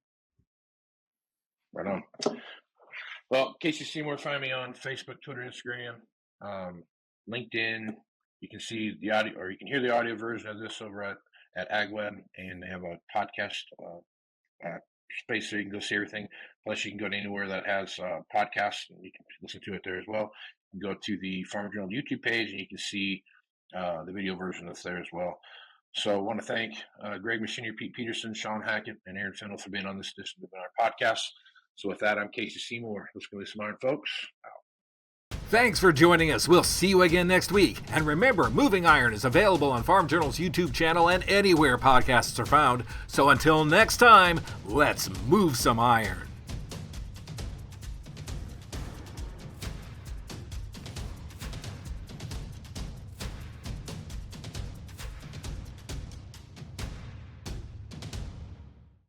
I: Right on. Well, Casey Seymour, find me on Facebook, Twitter, Instagram, LinkedIn. You can see the audio, or you can hear the audio version of this over at AgWeb, and they have a podcast space so you can go see everything. Plus, you can go to anywhere that has podcasts, and you can listen to it there as well. You can go to the Farm Journal YouTube page, and you can see the video version that's there as well. So I want to thank Greg Machinier, Pete Peterson, Sean Hackett, and Aaron Fennell for being on this edition of our podcast. So with that, I'm Casey Seymour. Let's go to some iron, folks. Out.
A: Thanks for joining us. We'll see you again next week. And remember, Moving Iron is available on Farm Journal's YouTube channel and anywhere podcasts are found. So until next time, let's move some iron.